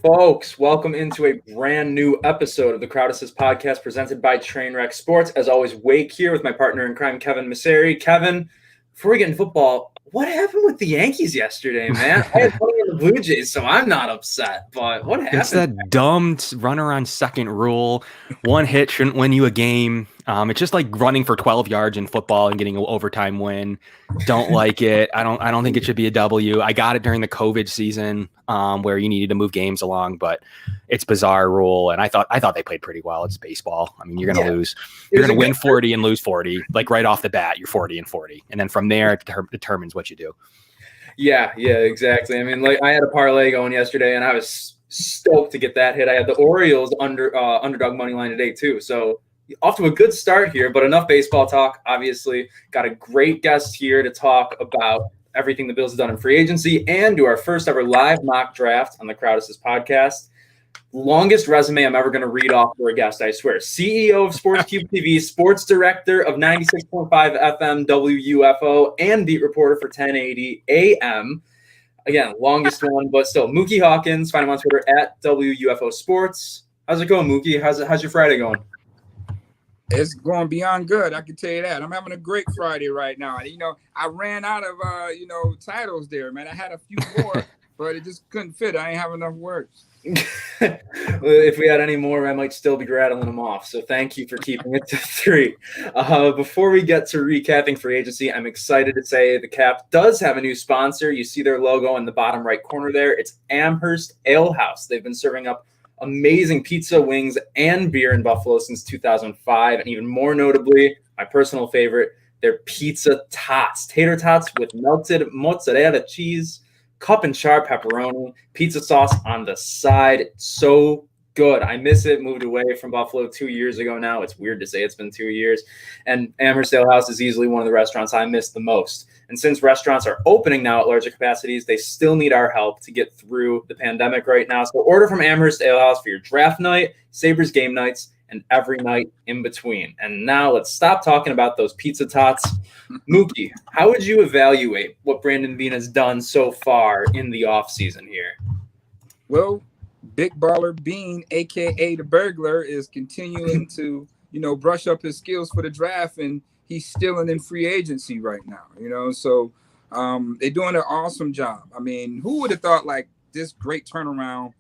Folks, welcome into a brand new episode of the Crowd Assist podcast presented by Trainwreck Sports. As always, Wake here with my partner in crime, Kevin Masseri. Kevin, before we get into football, what happened with the Yankees yesterday, man? I had money on the Blue Jays, so I'm not upset. But what happened? It's that dumb runner on second rule. One hit shouldn't win you a game. It's just like running for 12 yards in football and getting an overtime win. Don't like it. I don't think it should be a W. I got it during the COVID season where you needed to move games along, but it's bizarre rule. And I thought they played pretty well. It's baseball. I mean, you're going to lose. You're going to win 40 and lose 40. Like right off the bat, you're 40 and 40. And then from there, it determines what you do. Yeah, exactly. I mean, like I had a parlay going yesterday, and I was stoked to get that hit. I had the Orioles underdog money line today too. So off to a good start here, but enough baseball talk. Obviously, got a great guest here to talk about everything the Bills have done in free agency and do our first ever live mock draft on the Crowd Assist podcast. Longest resume I'm ever going to read off for a guest, I swear. CEO of Sports Cube TV, sports director of 96.5 FM WUFO, and beat reporter for 1080 AM. Again, longest one, but still. Muki Hawkins, find him on Twitter at WUFO Sports. How's it going, Muki? How's your Friday going? It's going beyond good. I can tell you that. I'm having a great Friday right now. I ran out of, titles there, man. I had a few more, but it just couldn't fit. I ain't have enough words. If we had any more, I might still be rattling them off. So thank you for keeping it to 3. Before we get to recapping free agency, I'm excited to say the Cap does have a new sponsor. You see their logo in the bottom right corner there. It's Amherst Ale House. They've been serving up amazing pizza, wings, and beer in Buffalo since 2005. And even more notably, my personal favorite, their pizza tots. Tater tots with melted mozzarella cheese, cup and char pepperoni, pizza sauce on the side. It's so good. I miss it. Moved away from Buffalo 2 years ago now. It's weird to say it's been 2 years. And Amherst Ale House is easily one of the restaurants I miss the most. And since restaurants are opening now at larger capacities, they still need our help to get through the pandemic right now. So order from Amherst Ale House for your draft night, Sabres game nights, and every night in between. And now let's stop talking about those pizza tots. Muki, how would you evaluate what Brandon Beane has done so far in the offseason here? Well, Big Baller Beane, a.k.a. the burglar, is continuing to, brush up his skills for the draft, and he's still in free agency right now, So they're doing an awesome job. I mean, who would have thought like this great turnaround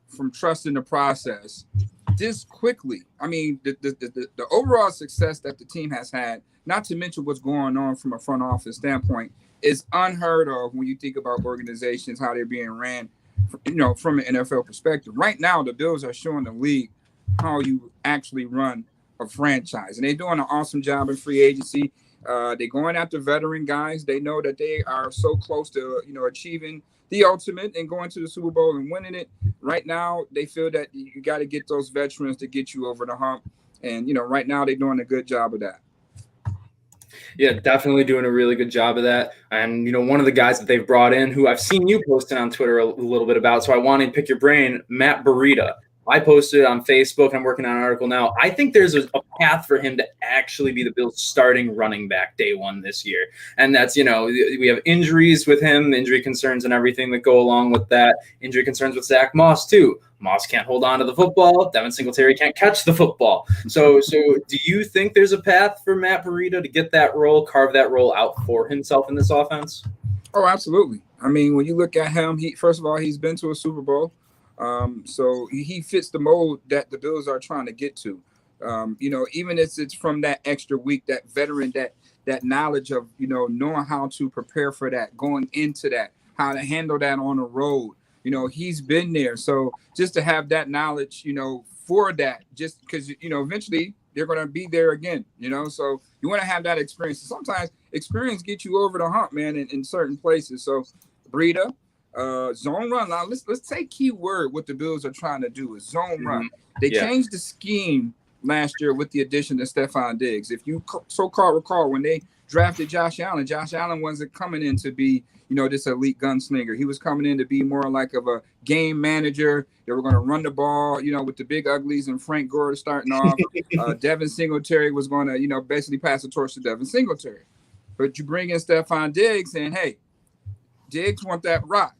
from trusting the process this quickly? I mean, the overall success that the team has had, not to mention what's going on from a front office standpoint, is unheard of when you think about organizations, how they're being ran, from an NFL perspective. Right now, the Bills are showing the league how you actually run a franchise, and they're doing an awesome job in free agency. They're going after veteran guys. They know that they are so close to, achieving the ultimate and going to the Super Bowl and winning it. Right now, they feel that you got to get those veterans to get you over the hump. And, right now they're doing a good job of that. Yeah, definitely doing a really good job of that. And, one of the guys that they've brought in who I've seen you posting on Twitter a little bit about, so I wanted to pick your brain, Matt Breida. I posted on Facebook. I'm working on an article now. I think there's a path for him to actually be the Bills' starting running back day one this year. And that's, we have injuries with him, injury concerns and everything that go along with that. Injury concerns with Zach Moss, too. Moss can't hold on to the football. Devin Singletary can't catch the football. So do you think there's a path for Matt Breida to get that role, carve that role out for himself in this offense? Oh, absolutely. I mean, when you look at him, first of all, he's been to a Super Bowl. So he fits the mold that the Bills are trying to get to. Even if it's from that extra week, that veteran, that knowledge of, knowing how to prepare for that, going into that, how to handle that on the road. He's been there. So just to have that knowledge, for that, just because, eventually they're going to be there again, so you want to have that experience. Sometimes experience gets you over the hump, man, in certain places. So Breida, zone run. Now let's take key word. What the Bills are trying to do is zone run. They changed the scheme last year with the addition of Stephon Diggs. If you recall when they drafted Josh Allen wasn't coming in to be, this elite gunslinger. He was coming in to be more like of a game manager. They were going to run the ball, with the big uglies and Frank Gore starting off. Devin Singletary was going to, basically pass the torch to Devin Singletary. But you bring in Stephon Diggs and, hey, Diggs want that rock.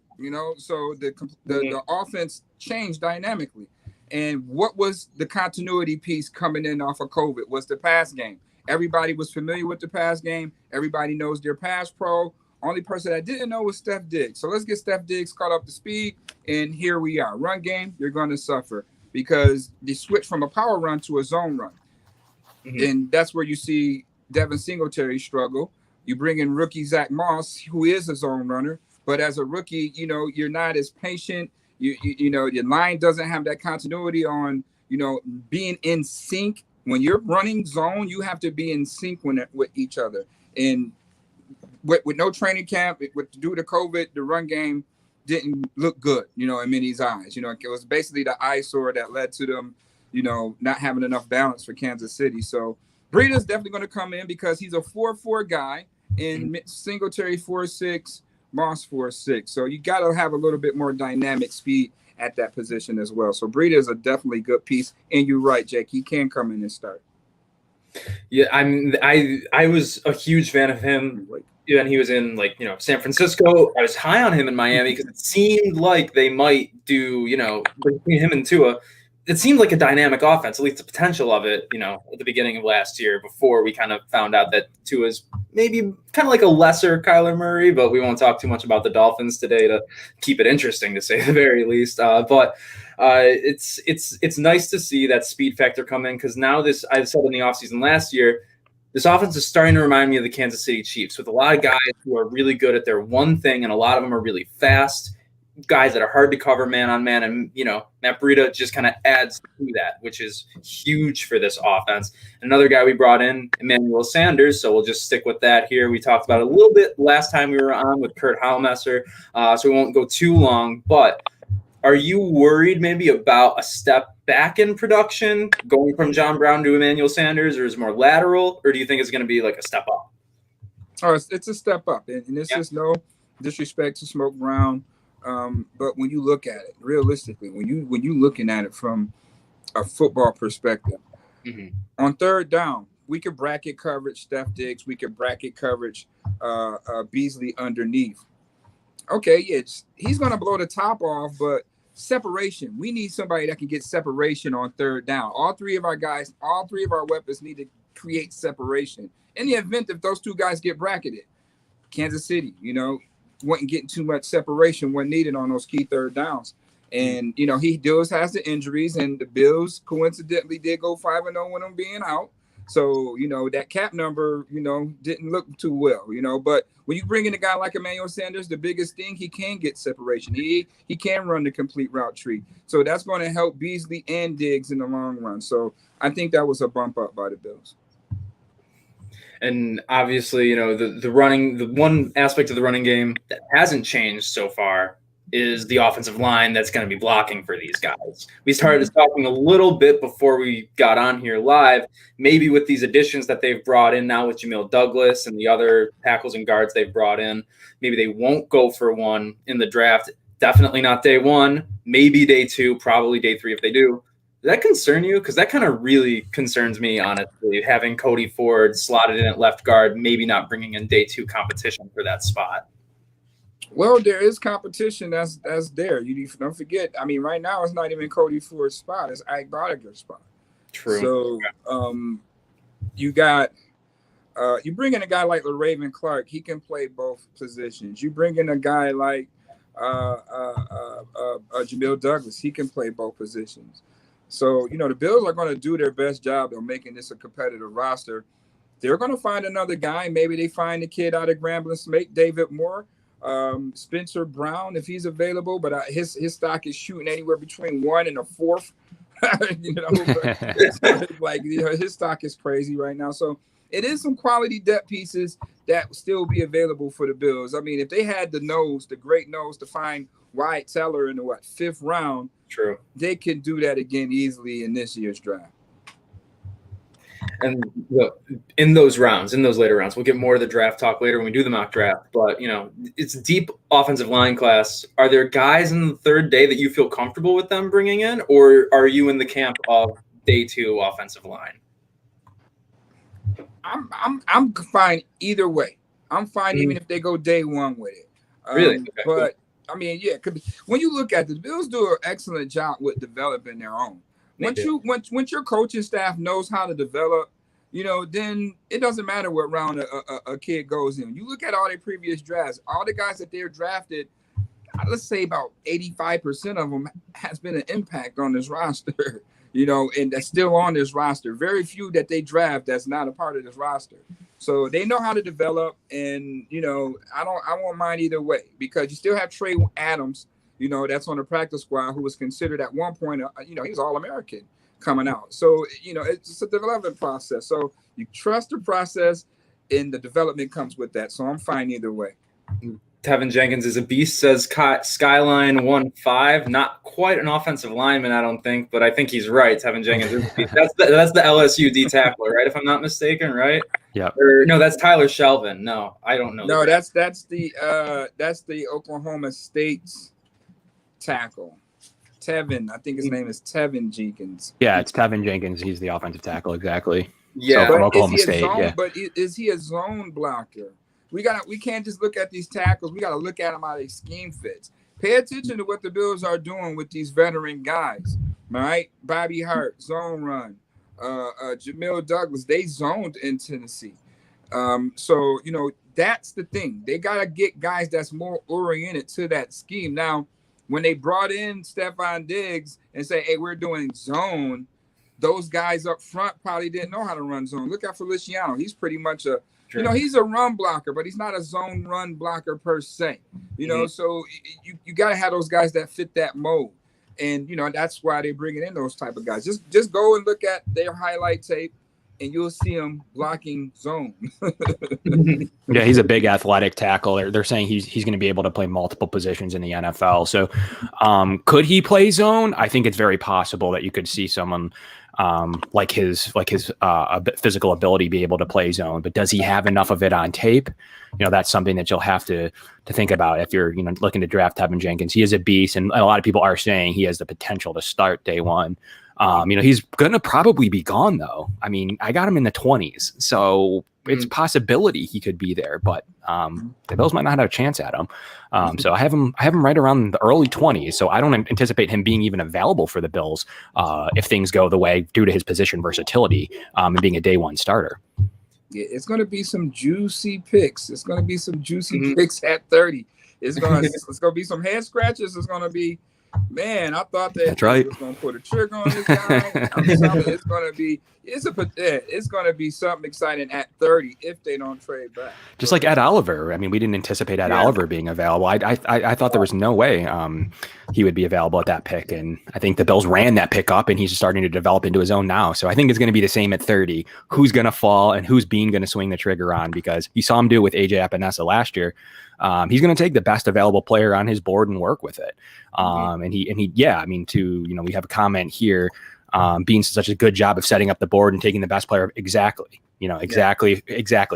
So the offense changed dynamically. And what was the continuity piece coming in off of COVID was the pass game. Everybody was familiar with the pass game. Everybody knows their pass pro. Only person that didn't know was Steph Diggs. So let's get Steph Diggs caught up to speed. And here we are. Run game, you're going to suffer because they switch from a power run to a zone run. And that's where you see Devin Singletary struggle. You bring in rookie Zach Moss, who is a zone runner. But as a rookie, you're not as patient. Your line doesn't have that continuity on, being in sync. When you're running zone, you have to be in sync with each other. And with no training camp, due to COVID, the run game didn't look good, in many's eyes. It was basically the eyesore that led to them, not having enough balance for Kansas City. So Breida's definitely going to come in because he's a 4-4 guy, and Singletary 4-6, Moss 4-6. So you got to have a little bit more dynamic speed at that position as well. So Breida is a definitely good piece. And you're right, Jake. He can come in and start. Yeah, I was a huge fan of him when he was in San Francisco. I was high on him in Miami because it seemed like they might do, between him and Tua, it seemed like a dynamic offense, at least the potential of it, at the beginning of last year before we kind of found out that Tua's maybe kind of like a lesser Kyler Murray, but we won't talk too much about the Dolphins today to keep it interesting, to say the very least. But it's nice to see that speed factor come in because now I said in the offseason last year, this offense is starting to remind me of the Kansas City Chiefs with a lot of guys who are really good at their one thing, and a lot of them are really fast. Guys that are hard to cover man on man, and Matt Breida just kind of adds to that, which is huge for this offense. Another guy we brought in, Emmanuel Sanders, so we'll just stick with that here. We talked about it a little bit last time we were on with Kurt Hallmesser, so we won't go too long. But are you worried maybe about a step back in production going from John Brown to Emmanuel Sanders, or is it more lateral, or do you think it's going to be like a step up? Oh, it's a step up, and this is no disrespect to Smoke Brown. But when you look at it realistically, when you looking at it from a football perspective, on third down, we could bracket coverage Steph Diggs, we could bracket coverage Beasley underneath. Okay, he's going to blow the top off, but separation. We need somebody that can get separation on third down. All three of our weapons need to create separation. In the event if those two guys get bracketed, Kansas City, wasn't getting too much separation when needed on those key third downs. And, he has the injuries, and the Bills coincidentally did go 5-0 when them being out. So, that cap number, didn't look too well, but when you bring in a guy like Emmanuel Sanders, the biggest thing, he can get separation. He can run the complete route tree. So that's going to help Beasley and Diggs in the long run. So I think that was a bump up by the Bills. And obviously, the one aspect of the running game that hasn't changed so far is the offensive line that's going to be blocking for these guys. We started talking a little bit before we got on here live, maybe with these additions that they've brought in now with Jamil Douglas and the other tackles and guards they've brought in, maybe they won't go for one in the draft. Definitely not day one, maybe day two, probably day three if they do. Does that concern you? Because that kind of really concerns me, honestly, having Cody Ford slotted in at left guard, maybe not bringing in day two competition for that spot. Well, there is competition that's there. You don't forget. I mean, right now it's not even Cody Ford's spot; it's Ike Bodiger's spot. True. So, you got you bring in a guy like LaRaven Clark; he can play both positions. You bring in a guy like Jamil Douglas; he can play both positions. So, the Bills are going to do their best job of making this a competitive roster. They're going to find another guy. Maybe they find the kid out of Grambling Smith, David Moore, Spencer Brown, if he's available. But his stock is shooting anywhere between 1 and a 4th. His stock is crazy right now. So it is some quality depth pieces that will still be available for the Bills. I mean, if they had the great nose to find Wyatt Teller in the 5th round, true, they can do that again easily in this year's draft. And in those later rounds, we'll get more of the draft talk later when we do the mock draft. But, it's a deep offensive line class. Are there guys in the third day that you feel comfortable with them bringing in, or are you in the camp of day two offensive line? I'm fine either way. I'm fine even if they go day one with it. Really? Okay, but I mean, yeah, when you look at the Bills do an excellent job with developing their own. Once your coaching staff knows how to develop, then it doesn't matter what round a kid goes in. You look at all their previous drafts, all the guys that they're drafted, let's say about 85% of them has been an impact on this roster, and that's still on this roster. Very few that they draft that's not a part of this roster. So they know how to develop, and I won't mind either way, because you still have Trey Adams, that's on the practice squad, who was considered at one point, he was All-American coming out. So it's a development process. So you trust the process, and the development comes with that. So I'm fine either way. Tevin Jenkins is a beast, says Skyline 1-5. Not quite an offensive lineman, I don't think, but I think he's right. Tevin Jenkins is a beast. That's the LSU D tackler, right? If I'm not mistaken, right? Yeah. No, that's Tyler Shelvin. No, I don't know. No, that's the Oklahoma State's tackle. Tevin, I think his name is Tevin Jenkins. Yeah, it's Tevin Jenkins. He's the offensive tackle, exactly. Yeah, so from Oklahoma State. But is he a zone blocker? We can't just look at these tackles. We got to look at them how they scheme fits. Pay attention to what the Bills are doing with these veteran guys. All right, Bobby Hart, zone run. Jamil Douglas, they zoned in Tennessee. So that's the thing. They got to get guys that's more oriented to that scheme. Now, when they brought in Stephon Diggs and say, "Hey, we're doing zone," those guys up front probably didn't know how to run zone. Look at Feliciano. He's pretty much he's a run blocker, but he's not a zone run blocker per se. So you got to have those guys that fit that mold. And, that's why they're bringing in those type of guys. Just go and look at their highlight tape, and you'll see them blocking zone. Yeah, he's a big athletic tackle. They're saying he's going to be able to play multiple positions in the NFL. So could he play zone? I think it's very possible that you could see someone like his physical ability be able to play zone. But does he have enough of it on tape? That's something that you'll have to think about if you're looking to draft Tevin Jenkins. He is a beast, and a lot of people are saying he has the potential to start day one. He's going to probably be gone, though. I mean, I got him in the 20s, so it's a possibility he could be there, but the Bills might not have a chance at him. So I have him right around the early 20s, so I don't anticipate him being even available for the Bills if things go the way due to his position versatility and being a day one starter. Yeah, it's going to be some juicy picks. It's going to be some juicy picks at 30. It's going to be some head scratches. It's going to be, man, I thought that that's right. was going to put a trigger on this guy. I'm telling you, it's going to be something exciting at 30 if they don't trade back. Just like Ed Oliver. I mean, we didn't anticipate Ed Oliver being available. I thought there was no way he would be available at that pick, and I think the Bills ran that pick up, and he's starting to develop into his own now. So I think it's going to be the same at 30. Who's going to fall and who's Beane going to swing the trigger on? Because you saw him do it with AJ Epinesa last year. He's going to take the best available player on his board and work with it. We have a comment here. Being such a good job of setting up the board and taking the best player. Exactly. Exactly.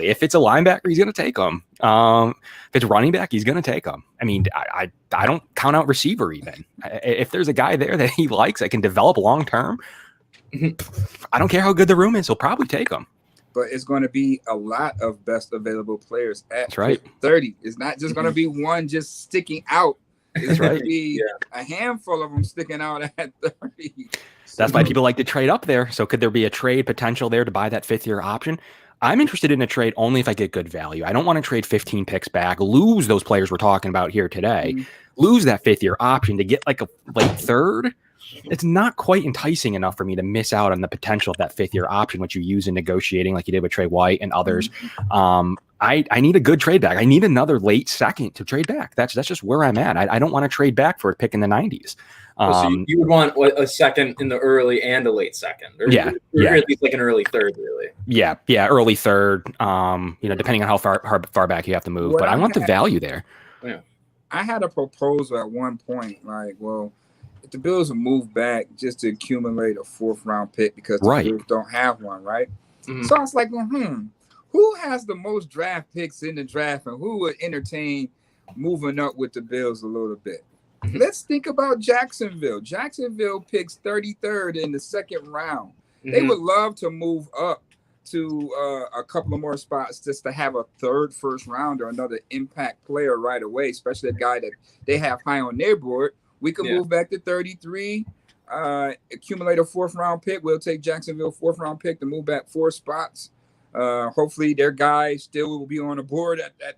If it's a linebacker, he's going to take him. If it's running back, he's going to take him. I mean, I don't count out receiver even. If there's a guy there that he likes that can develop long-term, I don't care how good the room is. He'll probably take him. But it's going to be a lot of best available players at 30. It's not just going to be one just sticking out. It's going to be a handful of them sticking out at 30. That's why people like to trade up there. So could there be a trade potential there to buy that fifth-year option? I'm interested in a trade only if I get good value. I don't want to trade 15 picks back, lose those players we're talking about here today, lose that fifth-year option to get like a late third. It's not quite enticing enough for me to miss out on the potential of that fifth-year option, which you use in negotiating like you did with Trey White and others. I need a good trade back. I need another late second to trade back. That's just where I'm at. I don't want to trade back for a pick in the 90s. So you would want a second in the early and a late second, or at least like an early third, really. Yeah, early third. Depending on how far back you have to move, but I want the value there. Yeah, I had a proposal at one point, like, well, if the Bills will move back just to accumulate a fourth round pick because the Bills don't have one, right? So I was like, who has the most draft picks in the draft, and who would entertain moving up with the Bills a little bit? Let's think about Jacksonville. Jacksonville picks 33rd in the second round. They would love to move up to a couple of more spots just to have a third first rounder, another impact player right away, especially a guy that they have high on their board. We can move back to 33, accumulate a 4th round pick. We'll take Jacksonville 4th round pick to move back 4 spots. Hopefully their guy still will be on the board at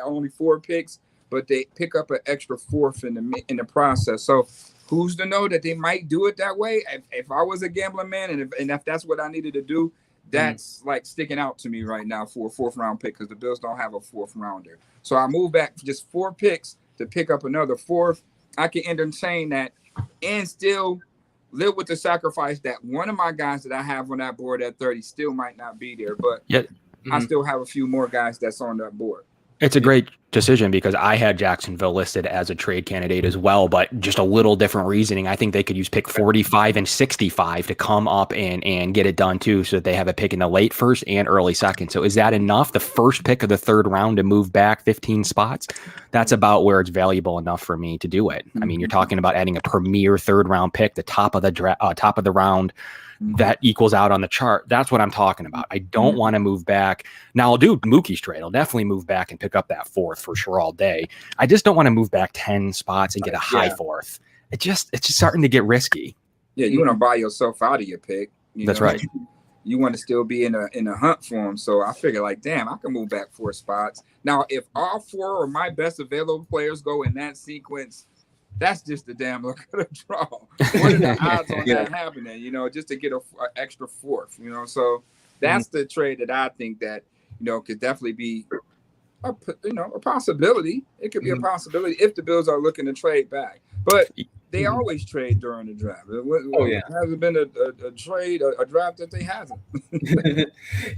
only 4 picks, but they pick up an extra 4th in the process. So who's to know that they might do it that way? If I was a gambling man, and if that's what I needed to do, that's like sticking out to me right now for a 4th round pick, because the Bills don't have a 4th rounder. So I move back just 4 picks to pick up another 4th. I can entertain that and still live with the sacrifice that one of my guys that I have on that board at 30 still might not be there, but I still have a few more guys that's on that board. It's a great decision because I had Jacksonville listed as a trade candidate as well, but just a little different reasoning. I think they could use pick 45 and 65 to come up and get it done too, so that they have a pick in the late first and early second. So is that enough? The first pick of the 3rd round to move back 15 spots? That's about where it's valuable enough for me to do it. I mean, you're talking about adding a premier 3rd round pick, the top of the round. That equals out on the chart. That's what I'm talking about. I don't want to move back. Now I'll do Muki's trade. I'll definitely move back and pick up that 4th for sure all day. I just don't want to move back 10 spots and get a high 4th. It's just starting to get risky. Yeah, you want to buy yourself out of your pick. That's right. You want to still be in a hunt for them. So I figure like, damn, I can move back 4 spots. Now, if all 4 of my best available players go in that sequence, that's just a damn look at a draw. What are the odds on that happening? Just to get an extra 4th. So that's the trade that I think that could definitely be a possibility. It could be a possibility if the Bills are looking to trade back, but they always trade during the draft. It hasn't been a draft that they hasn't.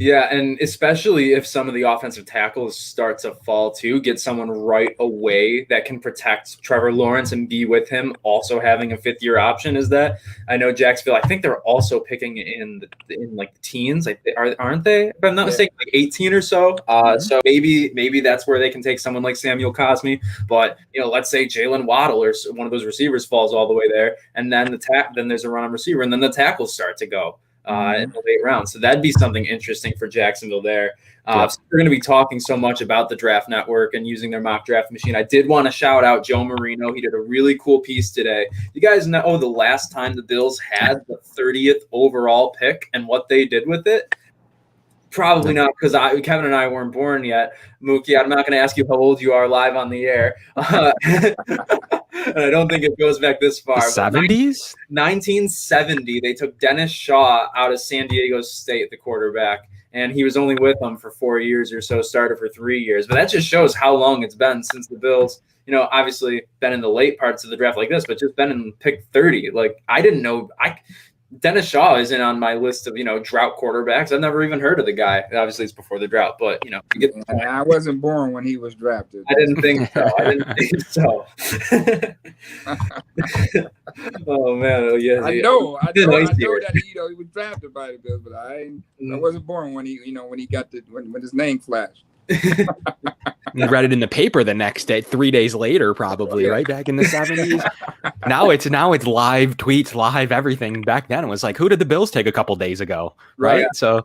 Yeah, and especially if some of the offensive tackles start to fall too, get someone right away that can protect Trevor Lawrence and be with him, also having a 5th-year option. Is that I know Jacksonville, I think they're also picking in like the teens, aren't they? If I'm not mistaken, like 18 or so. So maybe that's where they can take someone like Samuel Cosmi. But let's say Jalen Waddle or one of those receivers falls all the way there, and then then there's a run on receiver, and then the tackles start to go in the late round. So that'd be something interesting for Jacksonville there. So we're going to be talking so much about the Draft Network and using their mock draft machine. I did want to shout out Joe Marino. He did a really cool piece today. You guys know the last time the Bills had the 30th overall pick and what they did with it? Probably not, because Kevin and I weren't born yet. Muki, I'm not going to ask you how old you are live on the air. And I don't think it goes back this far. The 70s? 1970, they took Dennis Shaw out of San Diego State, the quarterback, and he was only with them for 4 years or so, started for 3 years. But that just shows how long it's been since the Bills, obviously been in the late parts of the draft like this, but just been in pick 30. Like, I didn't know – Dennis Shaw isn't on my list of, drought quarterbacks. I've never even heard of the guy. Obviously, it's before the drought, but, you get the point. I wasn't born when he was drafted. I didn't think so. Oh, man. Oh, yeah. I know that he was drafted by the Bills, but I wasn't born when he got when his name flashed. You read it in the paper the next day, 3 days later, probably, right? Back in the 70s. Now it's live tweets, live everything. Back then it was like, who did the Bills take a couple days ago? Right. Yeah. So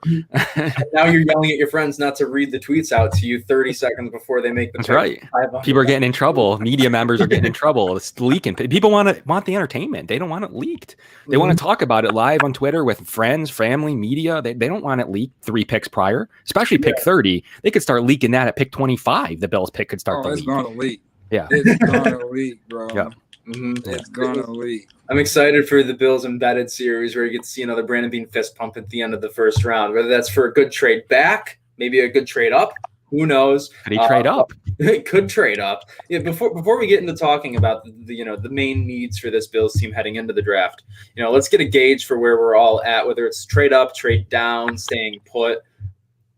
now you're yelling at your friends not to read the tweets out to you 30 seconds before they make the That's right. People are getting in trouble. Media members are getting in trouble. It's leaking. People want the entertainment. They don't want it leaked. They want to talk about it live on Twitter with friends, family, media. They don't want it leaked 3 picks prior, especially pick 30. They could start leaking that at pick 25. The Bills pick could start to leak. It's going to leak. Yeah. It's going to leak, bro. Yeah. It's going to leak. I'm excited for the Bills Embedded series where you get to see another Brandon Beane fist pump at the end of the first round, whether that's for a good trade back, maybe a good trade up. Who knows? Could he trade up? It could trade up. Yeah, before we get into talking about the main needs for this Bills team heading into the draft, let's get a gauge for where we're all at, whether it's trade up, trade down, staying put.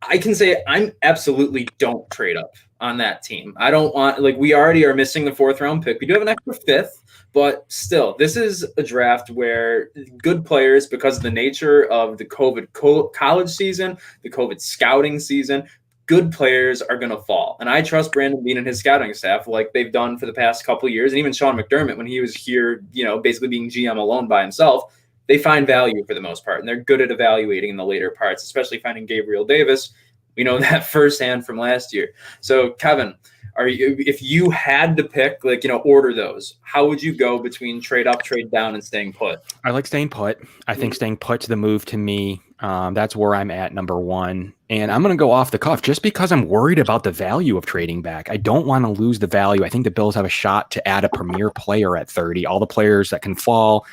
I can say I'm absolutely don't trade up on that team. I don't want, we already are missing the 4th round pick. We do have an extra 5th, but still, this is a draft where good players, because of the nature of the COVID college season, the COVID scouting season, good players are going to fall. And I trust Brandon Beane and his scouting staff like they've done for the past couple of years. And even Sean McDermott, when he was here, basically being GM alone by himself, they find value for the most part, and they're good at evaluating in the later parts, especially finding Gabriel Davis. We know that firsthand from last year. So, Kevin, if you had to pick, order those, how would you go between trade up, trade down, and staying put? I like staying put. I think staying put's the move to me. That's where I'm at, number one. And I'm going to go off the cuff just because I'm worried about the value of trading back. I don't want to lose the value. I think the Bills have a shot to add a premier player at 30. All the players that can fall.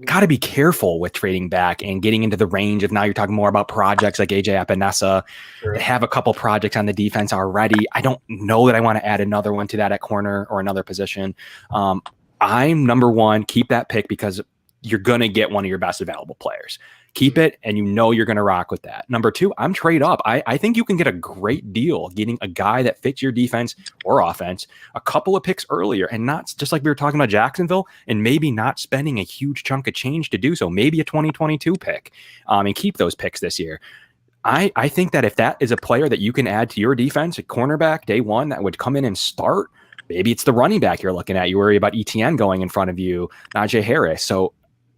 Got to be careful with trading back and getting into the range of, now you're talking more about projects like AJ Epinesa. Sure. They have a couple projects on the defense already. I don't know that I want to add another one to that at corner or another position. I'm number one, keep that pick because you're going to get one of your best available players. Keep it, and you're going to rock with that. Number two, I'm trade up. I think you can get a great deal getting a guy that fits your defense or offense a couple of picks earlier, and not just like we were talking about Jacksonville, and maybe not spending a huge chunk of change to do so, maybe a 2022 pick, and keep those picks this year. I think that if that is a player that you can add to your defense, a cornerback day one that would come in and start, maybe it's the running back you're looking at. You worry about ETN going in front of you, Najee Harris. So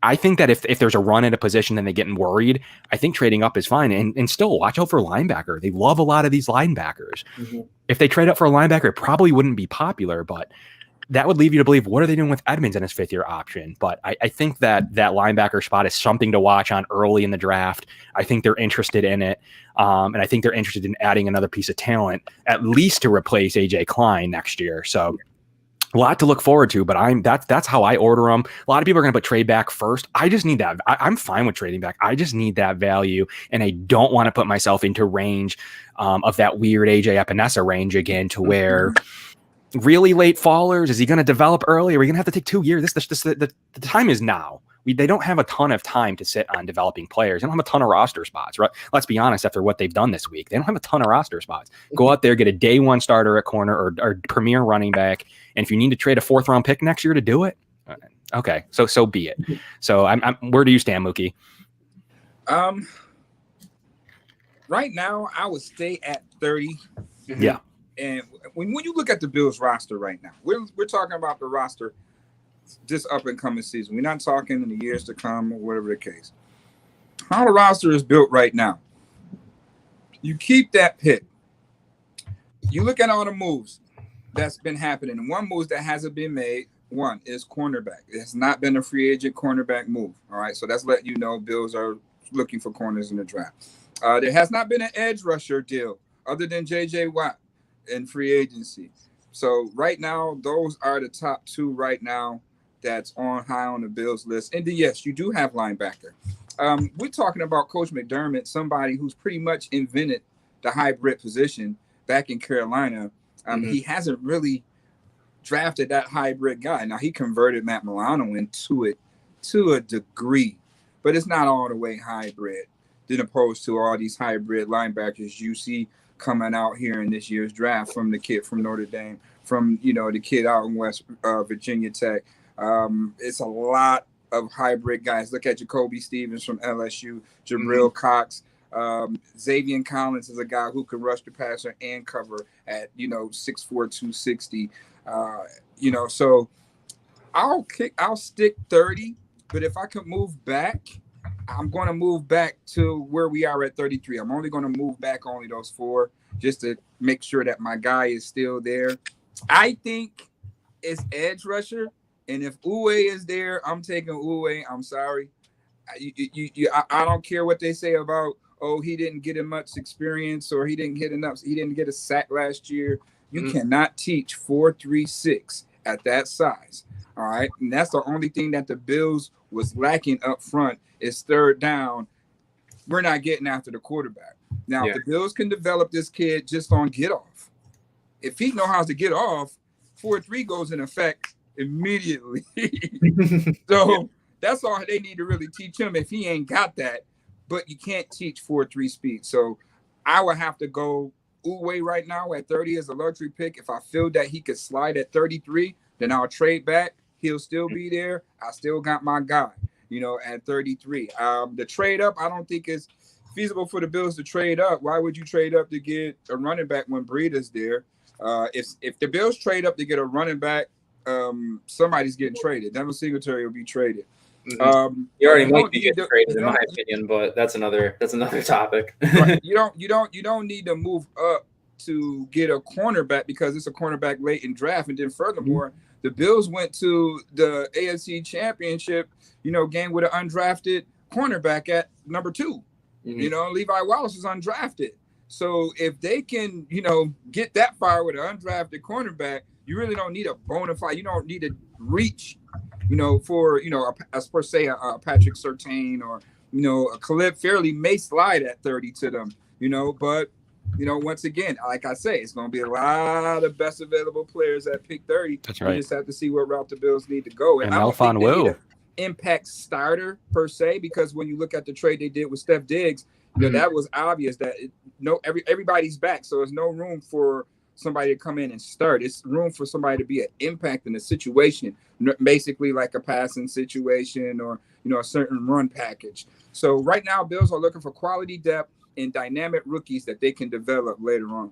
I think that if there's a run at a position and they getting worried, I think trading up is fine. And still watch out for linebacker. They love a lot of these linebackers. Mm-hmm. If they trade up for a linebacker, it probably wouldn't be popular, but that would leave you to believe, what are they doing with Edmonds in his fifth-year option? But I think that linebacker spot is something to watch on early in the draft. I think they're interested in it. And I think they're interested in adding another piece of talent, at least to replace AJ Klein next year. So a lot to look forward to, but that's how I order them. A lot of people are going to put trade back first. I just need that. I'm fine with trading back. I just need that value, and I don't want to put myself into range of that weird AJ Epinesa range again, to where really late fallers, is he going to develop early? Are we going to have to take 2 years? The time is now. They don't have a ton of time to sit on developing players. They don't have a ton of roster spots, right? Let's be honest, after what they've done this week, they don't have a ton of roster spots. Go out there, get a day one starter at corner or premier running back. And if you need to trade a 4th round pick next year to do it, okay, so be it. So I'm where do you stand, Muki? Right now, I would stay at 30. Yeah. And when you look at the Bills roster right now, we're talking about the roster this up and coming season. We're not talking in the years to come or whatever the case. How the roster is built right now, you keep that pick. You look at all the moves that's been happening. And one move that hasn't been made, one, is cornerback. It has not been a free agent cornerback move. All right, so that's letting you know Bills are looking for corners in the draft. There has not been an edge rusher deal other than J.J. Watt in free agency. So right now, those are the top 2 right now that's high on the Bills list. And then, yes, you do have linebacker. We're talking about Coach McDermott, somebody who's pretty much invented the hybrid position back in Carolina. He hasn't really drafted that hybrid guy. Now, he converted Matt Milano into it to a degree, but it's not all the way hybrid, than opposed to all these hybrid linebackers you see coming out here in this year's draft from the kid from Notre Dame, from the kid out in West Virginia Tech. It's a lot of hybrid guys. Look at Jacoby Stevens from LSU, Jabril Cox. Xavier Collins is a guy who can rush the passer and cover at 6'4", 260. So I'll stick 30, but if I could move back, I'm going to move back to where we are at 33. I'm only going to move back only those 4 just to make sure that my guy is still there. I think it's edge rusher. And if Uwe is there, I'm taking Uwe. I'm sorry. I don't care what they say about, he didn't get much experience or he didn't get a sack last year. You cannot teach 4-3-6 at that size. All right. And that's the only thing that the Bills was lacking up front is 3rd down. We're not getting after the quarterback. Now, if the Bills can develop this kid just on get off, if he knows how to get off, 4-3 goes in effect immediately. So that's all they need to really teach him if he ain't got that. But you can't teach 4-3 speed. So I would have to go Uwe right now at 30 as a luxury pick. If I feel that he could slide at 33, then I'll trade back. He'll still be there. I still got my guy, at 33. The trade up, I don't think it's feasible for the Bills to trade up. Why would you trade up to get a running back when Breita's there? If the Bills trade up to get a running back, somebody's getting traded. Devin Singletary will be traded. You already you might don't be need getting to, traded, you in my don't, opinion, but that's another topic. right, you don't need to move up to get a cornerback because it's a cornerback late in draft. And then furthermore, the Bills went to the AFC Championship, game with an undrafted cornerback at number 2. Levi Wallace is undrafted. So if they can, get that far with an undrafted cornerback, you really don't need a bona fide. You don't need to reach, for per se a Patrick Surtain or a Khalid Fairley may slide at 30 to them, but once again, like I say, it's going to be a lot of best available players at pick 30. That's right. We just have to see what route the Bills need to go. And I don't think they need Wu. an impact starter per se, because when you look at the trade they did with Steph Diggs, that was obvious that everybody's back, so there's no room for somebody to come in and start. It's room for somebody to be an impact in a situation, basically like a passing situation or a certain run package. So right now, Bills are looking for quality depth and dynamic rookies that they can develop later on.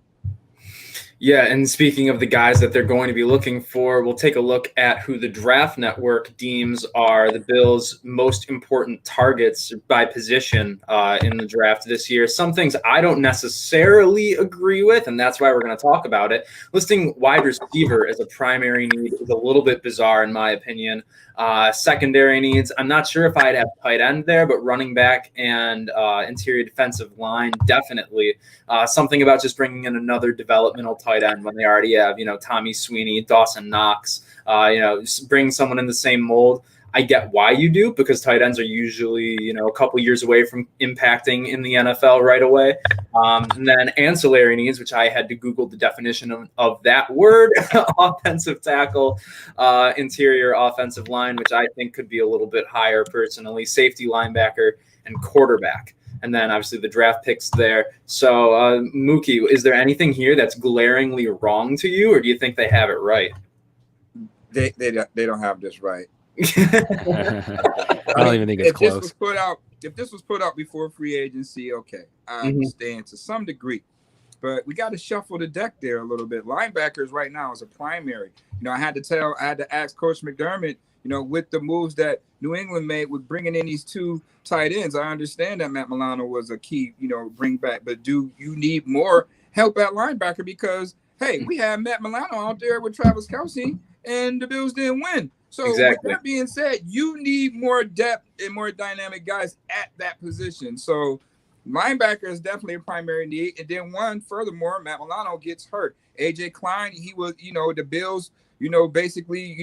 Yeah, and speaking of the guys that they're going to be looking for, we'll take a look at who the Draft Network deems are the Bills' most important targets by position in the draft this year. Some things I don't necessarily agree with, and that's why we're going to talk about it. Listing wide receiver as a primary need is a little bit bizarre, in my opinion. Secondary needs, I'm not sure if I'd have tight end there, but running back and interior defensive line, definitely. Something about just bringing in another developmental tight end when they already have, Tommy Sweeney, Dawson Knox, bring someone in the same mold. I get why you do, because tight ends are usually, a couple years away from impacting in the NFL right away. And then ancillary needs, which I had to Google the definition of that word, offensive tackle, interior offensive line, which I think could be a little bit higher personally, safety, linebacker, and quarterback. And then obviously the draft picks there. So Muki, is there anything here that's glaringly wrong to you, or do you think they have it right? They don't have this right. I don't even think it's close. If this was put out before free agency, okay, I understand to some degree, but we got to shuffle the deck there a little bit. Linebackers right now is a primary. I had to ask Coach McDermott, with the moves that New England made with bringing in these 2 tight ends. I understand that Matt Milano was a key, bring back, but do you need more help at linebacker? Because hey, we had Matt Milano out there with Travis Kelce, and the Bills didn't win. So exactly. With that being said, you need more depth and more dynamic guys at that position. So linebacker is definitely a primary need. And then furthermore, Matt Milano gets hurt. AJ Klein, he was, the Bills, basically,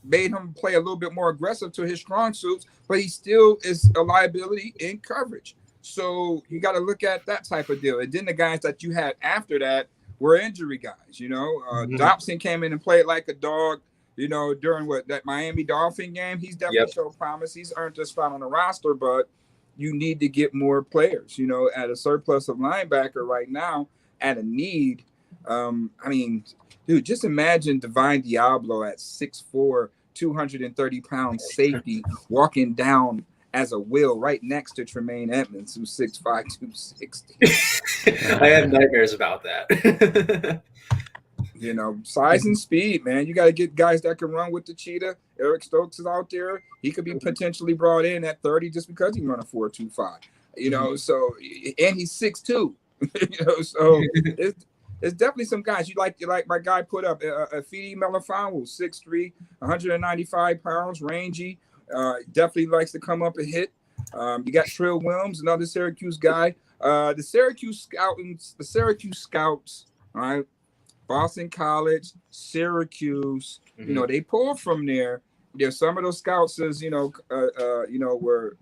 made him play a little bit more aggressive to his strong suits, but he still is a liability in coverage. So you got to look at that type of deal. And then the guys that you had after that were injury guys. Dobson came in and played like a dog, during that Miami Dolphin game. He's definitely showed promise. He's earned a spot on the roster, but you need to get more players, at a surplus of linebacker right now at a need. Dude, just imagine Divine Diablo at 6'4", 230-pound safety walking down as a will right next to Tremaine Edmonds, who's 6'5", 260. I have nightmares about that. Size and speed, man. You got to get guys that can run with the cheetah. Eric Stokes is out there. He could be potentially brought in at 30 just because he can run a 4.25. So, and he's 6'2". So it's definitely some guys. You like my guy put up Fidi Melifonwu, 6'3", 195 pounds, rangy. Definitely likes to come up and hit. You got Trill Williams, another Syracuse guy. The Syracuse Scouts, all right. Boston College, Syracuse, they pulled from there. There's some of those scouts were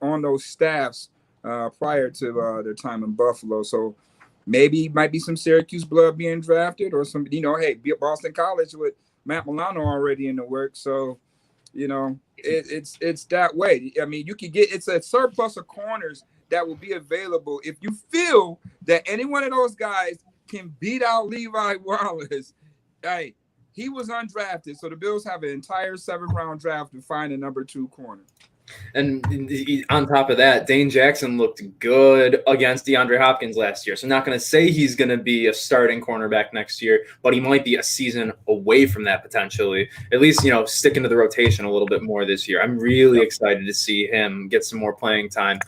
on those staffs prior to their time in Buffalo. So maybe might be some Syracuse blood being drafted, or some, hey, Boston College with Matt Milano already in the works. So, it's that way. I mean, you can it's a surplus of corners that will be available if you feel that any one of those guys can beat out Levi Wallace. Hey, he was undrafted, so the Bills have an entire 7th round draft to find a number 2 corner. And on top of that, Dane Jackson looked good against DeAndre Hopkins last year. So I'm not going to say he's going to be a starting cornerback next year, but he might be a season away from that potentially. At least, stick into the rotation a little bit more this year. I'm really excited to see him get some more playing time.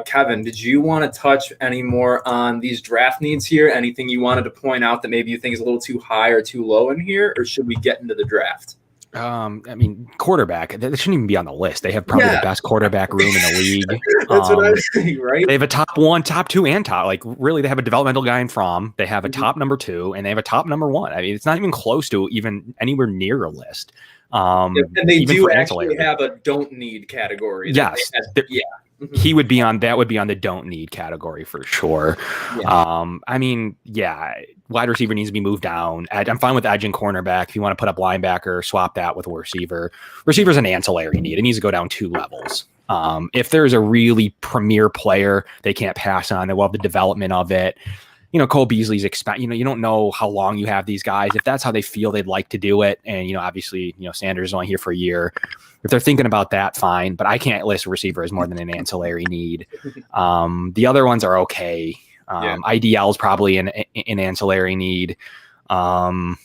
Kevin, did you want to touch any more on these draft needs here? Anything you wanted to point out that maybe you think is a little too high or too low in here, or should we get into the draft? Quarterback, that shouldn't even be on the list. They have probably the best quarterback room in the league. That's what I was saying, right? They have a top 1, top 2, and top. Like, really, they have a developmental guy in Fromm. They have a top number 2, and they have a top number 1. I mean, it's not even close to even anywhere near a list. And they do actually have a don't need category. Yes. He would be on that. Would be on the don't need category for sure. Yeah. Wide receiver needs to be moved down. I'm fine with edge and cornerback. If you want to put up linebacker, swap that with a receiver. Receiver's an ancillary need. It needs to go down 2 levels. If there's a really premier player they can't pass on, they will have the development of it. Cole Beasley's you don't know how long you have these guys. If that's how they feel they'd like to do it, and obviously, Sanders is only here for a year. If they're thinking about that, fine. But I can't list a receiver as more than an ancillary need. The other ones are okay. IDL is probably an ancillary need. We'll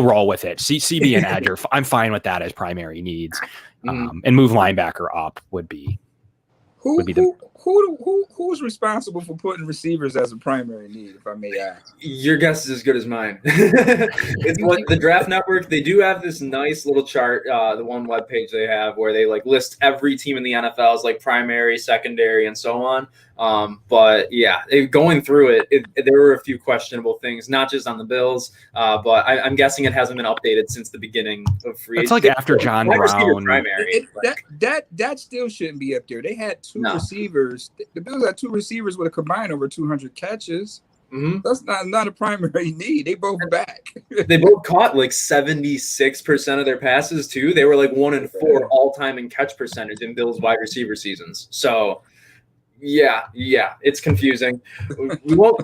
roll with it. CB and edge I'm fine with that as primary needs. And move linebacker up would be. Who's responsible for putting receivers as a primary need, if I may ask? Your guess is as good as mine. It's what the Draft Network, they do have this nice little chart, the one webpage they have where they list every team in the NFL as primary, secondary, and so on. But yeah, going through it, there were a few questionable things, not just on the Bills, but I'm guessing it hasn't been updated since the beginning of free agency. It's after John Brown. Primary. That still shouldn't be up there. They had 2 receivers. The Bills had 2 receivers with a combined over 200 catches. That's not a primary need. They both back. They both caught 76% of their passes too. They were 1 and 4 all time in catch percentage in Bills wide receiver seasons. So yeah, it's confusing. We won't.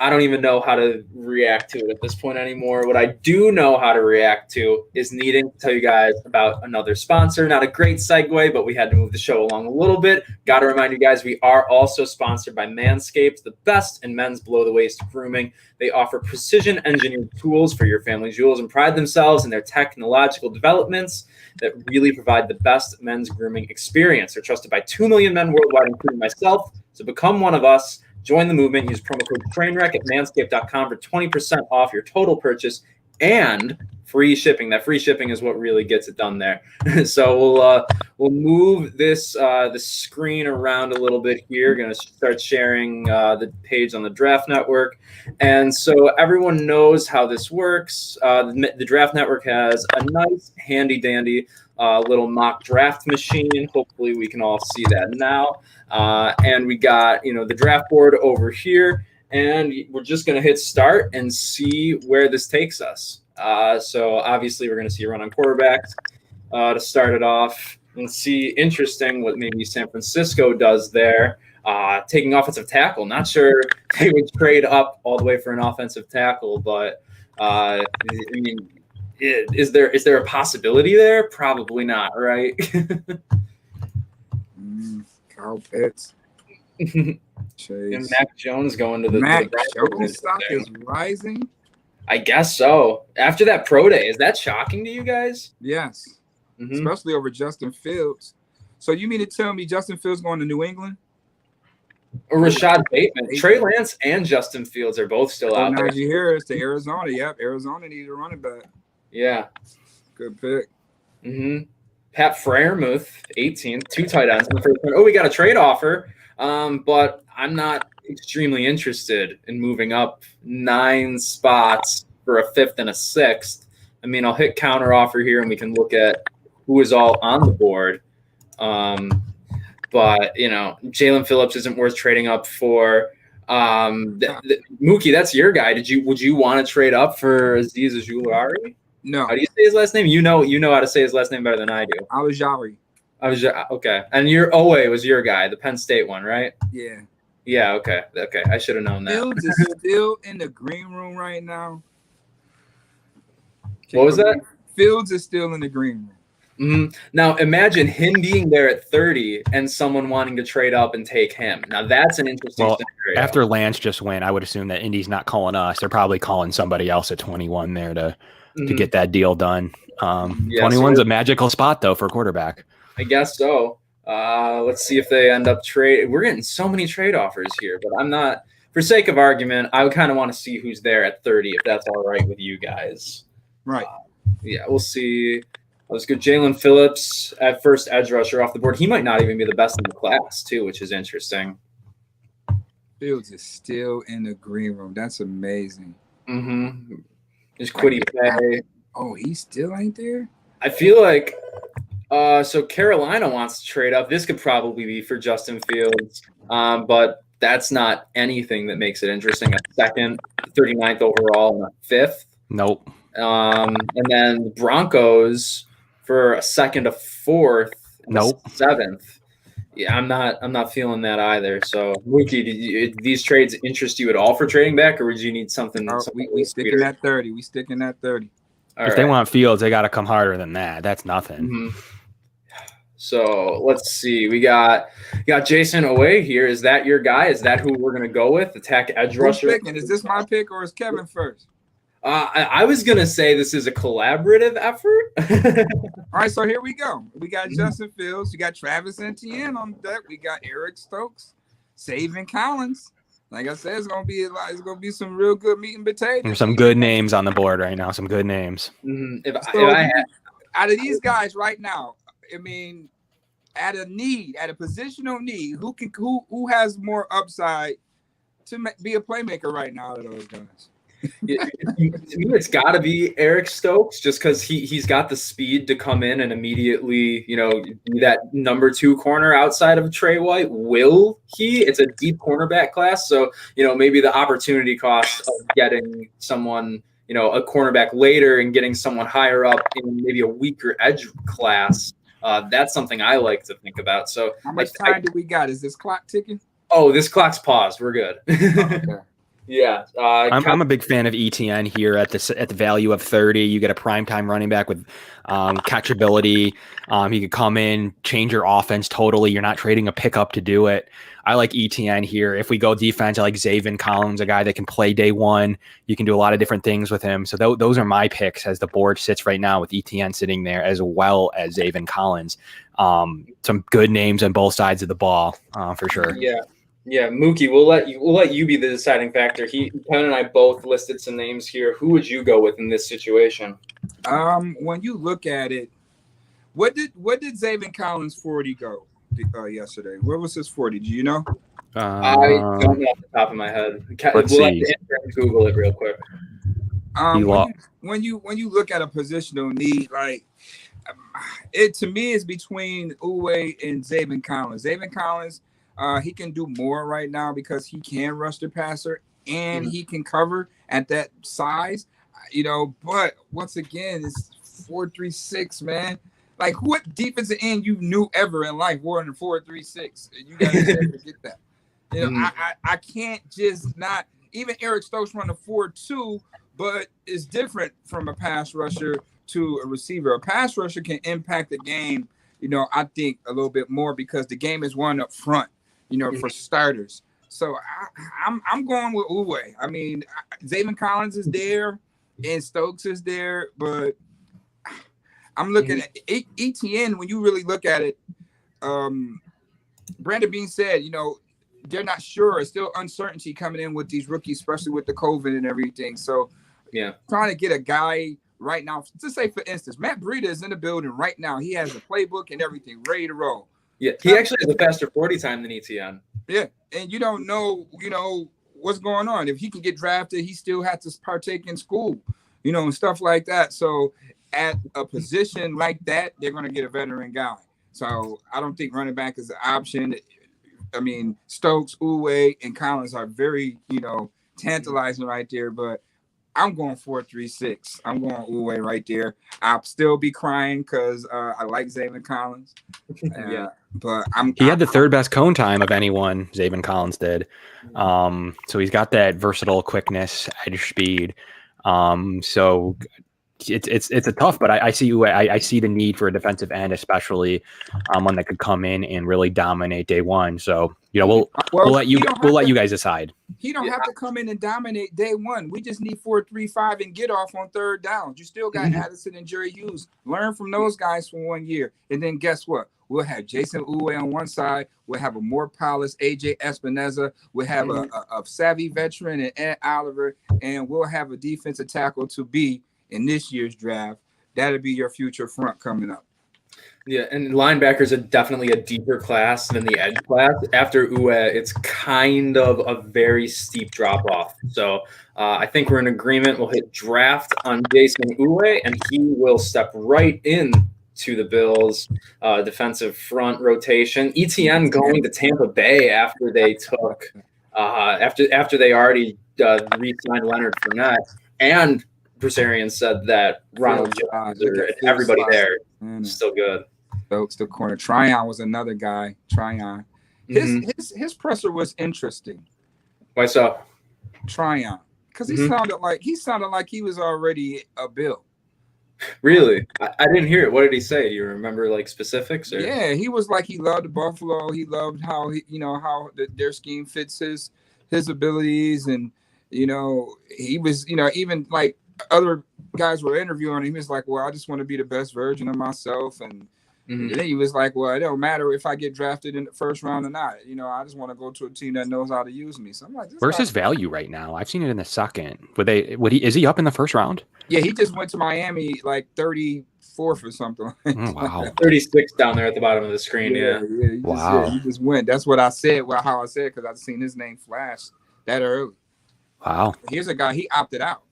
I don't even know how to react to it at this point anymore. What I do know how to react to is needing to tell you guys about another sponsor. Not a great segue, but we had to move the show along a little bit. Got to remind you guys, we are also sponsored by Manscaped, the best in men's below-the-waist grooming. They offer precision-engineered tools for your family jewels and pride themselves in their technological developments that really provide the best men's grooming experience. They're trusted by 2 million men worldwide, including myself. So become one of us. Join the movement. Use promo code TRAINWRECK at manscaped.com for 20% off your total purchase and free shipping. That free shipping is what really gets it done there. So we'll move this the screen around a little bit here. Going to start sharing the page on the Draft Network. And so everyone knows how this works. The Draft Network has a nice handy dandy little mock draft machine. Hopefully we can all see that now. And we got, the draft board over here. And we're just going to hit start and see where this takes us. So obviously we're going to see a run on quarterbacks to start it off and see interesting what maybe San Francisco does there. Taking offensive tackle. Not sure they would trade up all the way for an offensive tackle, but is there a possibility there? Probably not, right? Kyle Pitts. And Mac Jones going to the Mac Jones stock is rising. I guess so. After that pro day, is that shocking to you guys? Yes, especially over Justin Fields. So you mean to tell me Justin Fields going to New England? Or Rashad Bateman, Trey Lance, and Justin Fields are both still out there. Najee Harris to Arizona. Yep, Arizona needs a running back. Yeah, good pick. Pat Freiermuth, 18th, 2 tight ends in the first one. Oh, we got a trade offer. But I'm not extremely interested in moving up 9 spots for a 5th and a 6th. I mean, I'll hit counter offer here and we can look at who is all on the board. But, Jalen Phillips isn't worth trading up for. Muki, that's your guy. Would you want to trade up for Azeez Ojulari? No. How do you say his last name? You know how to say his last name better than I do. Ojulari. Okay. And your Owe was your guy, the Penn State one, right? Yeah. Yeah, okay. I should have known that. Fields is still in the green room right now. What was that? Fields is still in the green room. Now imagine him being there at 30 and someone wanting to trade up and take him. Now that's an interesting scenario. After Lance just went, I would assume that Indy's not calling us. They're probably calling somebody else at 21 there to get that deal done. 21's a magical spot though for a quarterback. I guess so. Let's see if they end up trade. We're getting so many trade offers here, but I'm not. For sake of argument, I would kind of want to see who's there at 30, if that's all right with you guys. Right. Yeah, we'll see. Let's go Jalen Phillips at first edge rusher off the board. He might not even be the best in the class, too, which is interesting. Fields is still in the green room. That's amazing. Just Quiddy Pay. Oh, he still ain't there? I feel like so Carolina wants to trade up. This could probably be for Justin Fields, but that's not anything that makes it interesting. A second, 39th overall, and a fifth. Nope. And then the Broncos for a second, a fourth, and nope, seventh. Yeah, I'm not feeling that either. So, Muki, did these trades interest you at all for trading back, or would you need something? We stick in that 30. We stick in that 30. If they want Fields, they got to come harder than that. That's nothing. So let's see. We got Jason Away here. Is that your guy? Is that who we're gonna go with? Attack edge rusher. Picking? Is this my pick or is Kevin first? I was gonna say this is a collaborative effort. All right, so here we go. We got Justin Fields. We got Travis Etienne on deck. We got Eric Stokes, Savin Collins. Like I said, it's gonna be some real good meat and potatoes. There's some good names on the board right now. Some good names. Out of these guys right now, I mean, at a positional need, who has more upside to be a playmaker right now out of those guys? To me, it's got to be Eric Stokes, just because he's got the speed to come in and immediately, be that number 2 corner outside of Trey White. Will he? It's a deep cornerback class, so maybe the opportunity cost of getting someone, a cornerback later and getting someone higher up in maybe a weaker edge class. That's something I like to think about. So, how much time do we got? Is this clock ticking? Oh, this clock's paused. We're good. Okay. Yeah, I'm a big fan of ETN here at the value of 30. You get a primetime running back with catchability. He could come in, change your offense totally. You're not trading a pickup to do it. I like ETN here. If we go defense, I like Zavin Collins, a guy that can play day one. You can do a lot of different things with him. So those are my picks as the board sits right now with ETN sitting there as well as Zavin Collins. Some good names on both sides of the ball for sure. Yeah, Muki, we'll let you be the deciding factor. Kevin and I both listed some names here. Who would you go with in this situation? When you look at it, what did Zavin Collins 40 go yesterday? Where was his 40? Do you know? I don't know off the top of my head. Let's see. Google it real quick. When you look at a positional need, like it to me is between Uwe and Zavin Collins. Zavin Collins. He can do more right now because he can rush the passer and he can cover at that size, but once again, it's 4.36, man. Like, what defensive end you knew ever in life more than 4.36? You got to get that. I can't just not, even Eric Stokes run a 4.2, but it's different from a pass rusher to a receiver. A pass rusher can impact the game, I think a little bit more because the game is won up front. For starters. So I'm going with Uwe. I mean, Zavin Collins is there and Stokes is there, but I'm looking at ETN. When you really look at it, Brandon Beane said, they're not sure. It's still uncertainty coming in with these rookies, especially with the COVID and everything. So trying to get a guy right now, to say, for instance, Matt Breida is in the building right now. He has a playbook and everything ready to roll. Yeah, he actually has a faster 40 time than ETN. Yeah, and you don't know, what's going on. If he can get drafted, he still has to partake in school, and stuff like that. So at a position like that, they're going to get a veteran guy. So I don't think running back is an option. I mean, Stokes, Uwe, and Collins are very, tantalizing right there, but I'm going 4.36. I'm going Uwe right there. I'll still be crying because I like Zavin Collins. But he had the third best cone time of anyone. Zavin Collins did. So he's got that versatile quickness, edge speed. So it's a tough, but I see I see the need for a defensive end, especially one that could come in and really dominate day one. So we'll let you guys decide. He don't have to come in and dominate day one. We just need 4-3-5 and get off on third downs. You still got Addison and Jerry Hughes. Learn from those guys for 1 year, and then guess what? We'll have Jason Uwe on one side. We'll have a more polished AJ Espinoza. We'll have a savvy veteran and Ed Oliver, and we'll have a defensive tackle to be in this year's draft. That'll be your future front coming up. Yeah, and linebackers are definitely a deeper class than the edge class. After Uwe, it's kind of a very steep drop-off. So I think we're in agreement. We'll hit draft on Jason Uwe, and he will step right in to the Bills' defensive front rotation. ETN going to Tampa Bay after they took after they already re-signed Leonard Fournette, and Brazarian said that Ronald Jones and everybody there is still good. Stokes the corner. Tryon was another guy. Tryon. His presser was interesting. Why so? Tryon, because he sounded like he was already a Bill. Really? I didn't hear it. What did he say? Do you remember like specifics? Or? Yeah, he was like he loved Buffalo. He loved how their scheme fits his abilities, and he was even like other guys were interviewing him. He was like, well, I just want to be the best version of myself, and then he was like, well, it don't matter if I get drafted in the first round or not. I just want to go to a team that knows how to use me. So I'm like, where's his value right now? I've seen it in the second. Is he up in the first round? Yeah, he just went to Miami like 34th or something. Wow. 36 down there at the bottom of the screen. Yeah. He just went. That's what I said. Well, how I said, because I've seen his name flash that early. Wow. Here's a guy, he opted out.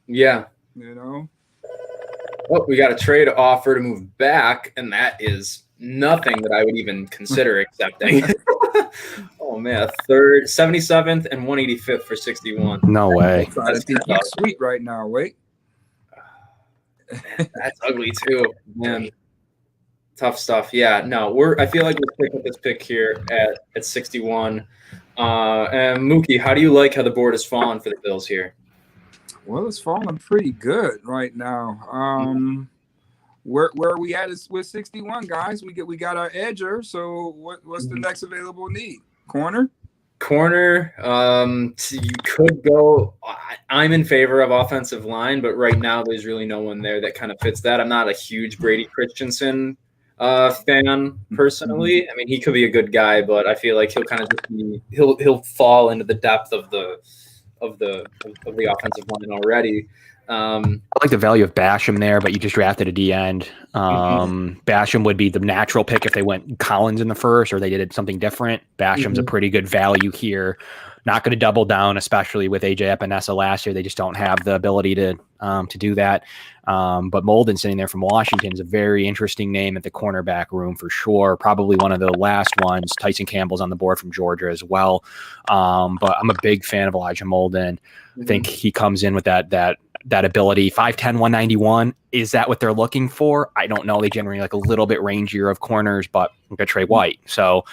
Yeah. Well, we got a trade offer to move back, and that is nothing that I would even consider accepting. Oh man, 77th and 185th for 61. No way. That's sweet right now. Wait. That's ugly too, man. Tough stuff. Yeah, no, I feel like we're picking this pick here at 61. And Muki, how do you like how the board has fallen for the Bills here? Well, it's falling pretty good right now. Where are we at with 61, guys? We got our edger. So what's the next available need? Corner. You could go. I'm in favor of offensive line, but right now there's really no one there that kind of fits that. I'm not a huge Brady Christensen fan personally. I mean, he could be a good guy, but I feel like he'll kind of just he'll fall into the depth of the offensive line already. I like the value of Basham there, but you just drafted a D end. Basham would be the natural pick if they went Collins in the first or they did something different. Basham's a pretty good value here. Not going to double down, especially with AJ Epinesa last year. They just don't have the ability to do that. But Molden sitting there from Washington is a very interesting name at the cornerback room for sure. Probably one of the last ones. Tyson Campbell's on the board from Georgia as well. But I'm a big fan of Elijah Molden. I think he comes in with that ability. 5'10", 191. Is that what they're looking for? I don't know. They generally like a little bit rangier of corners, but look at Trey White. So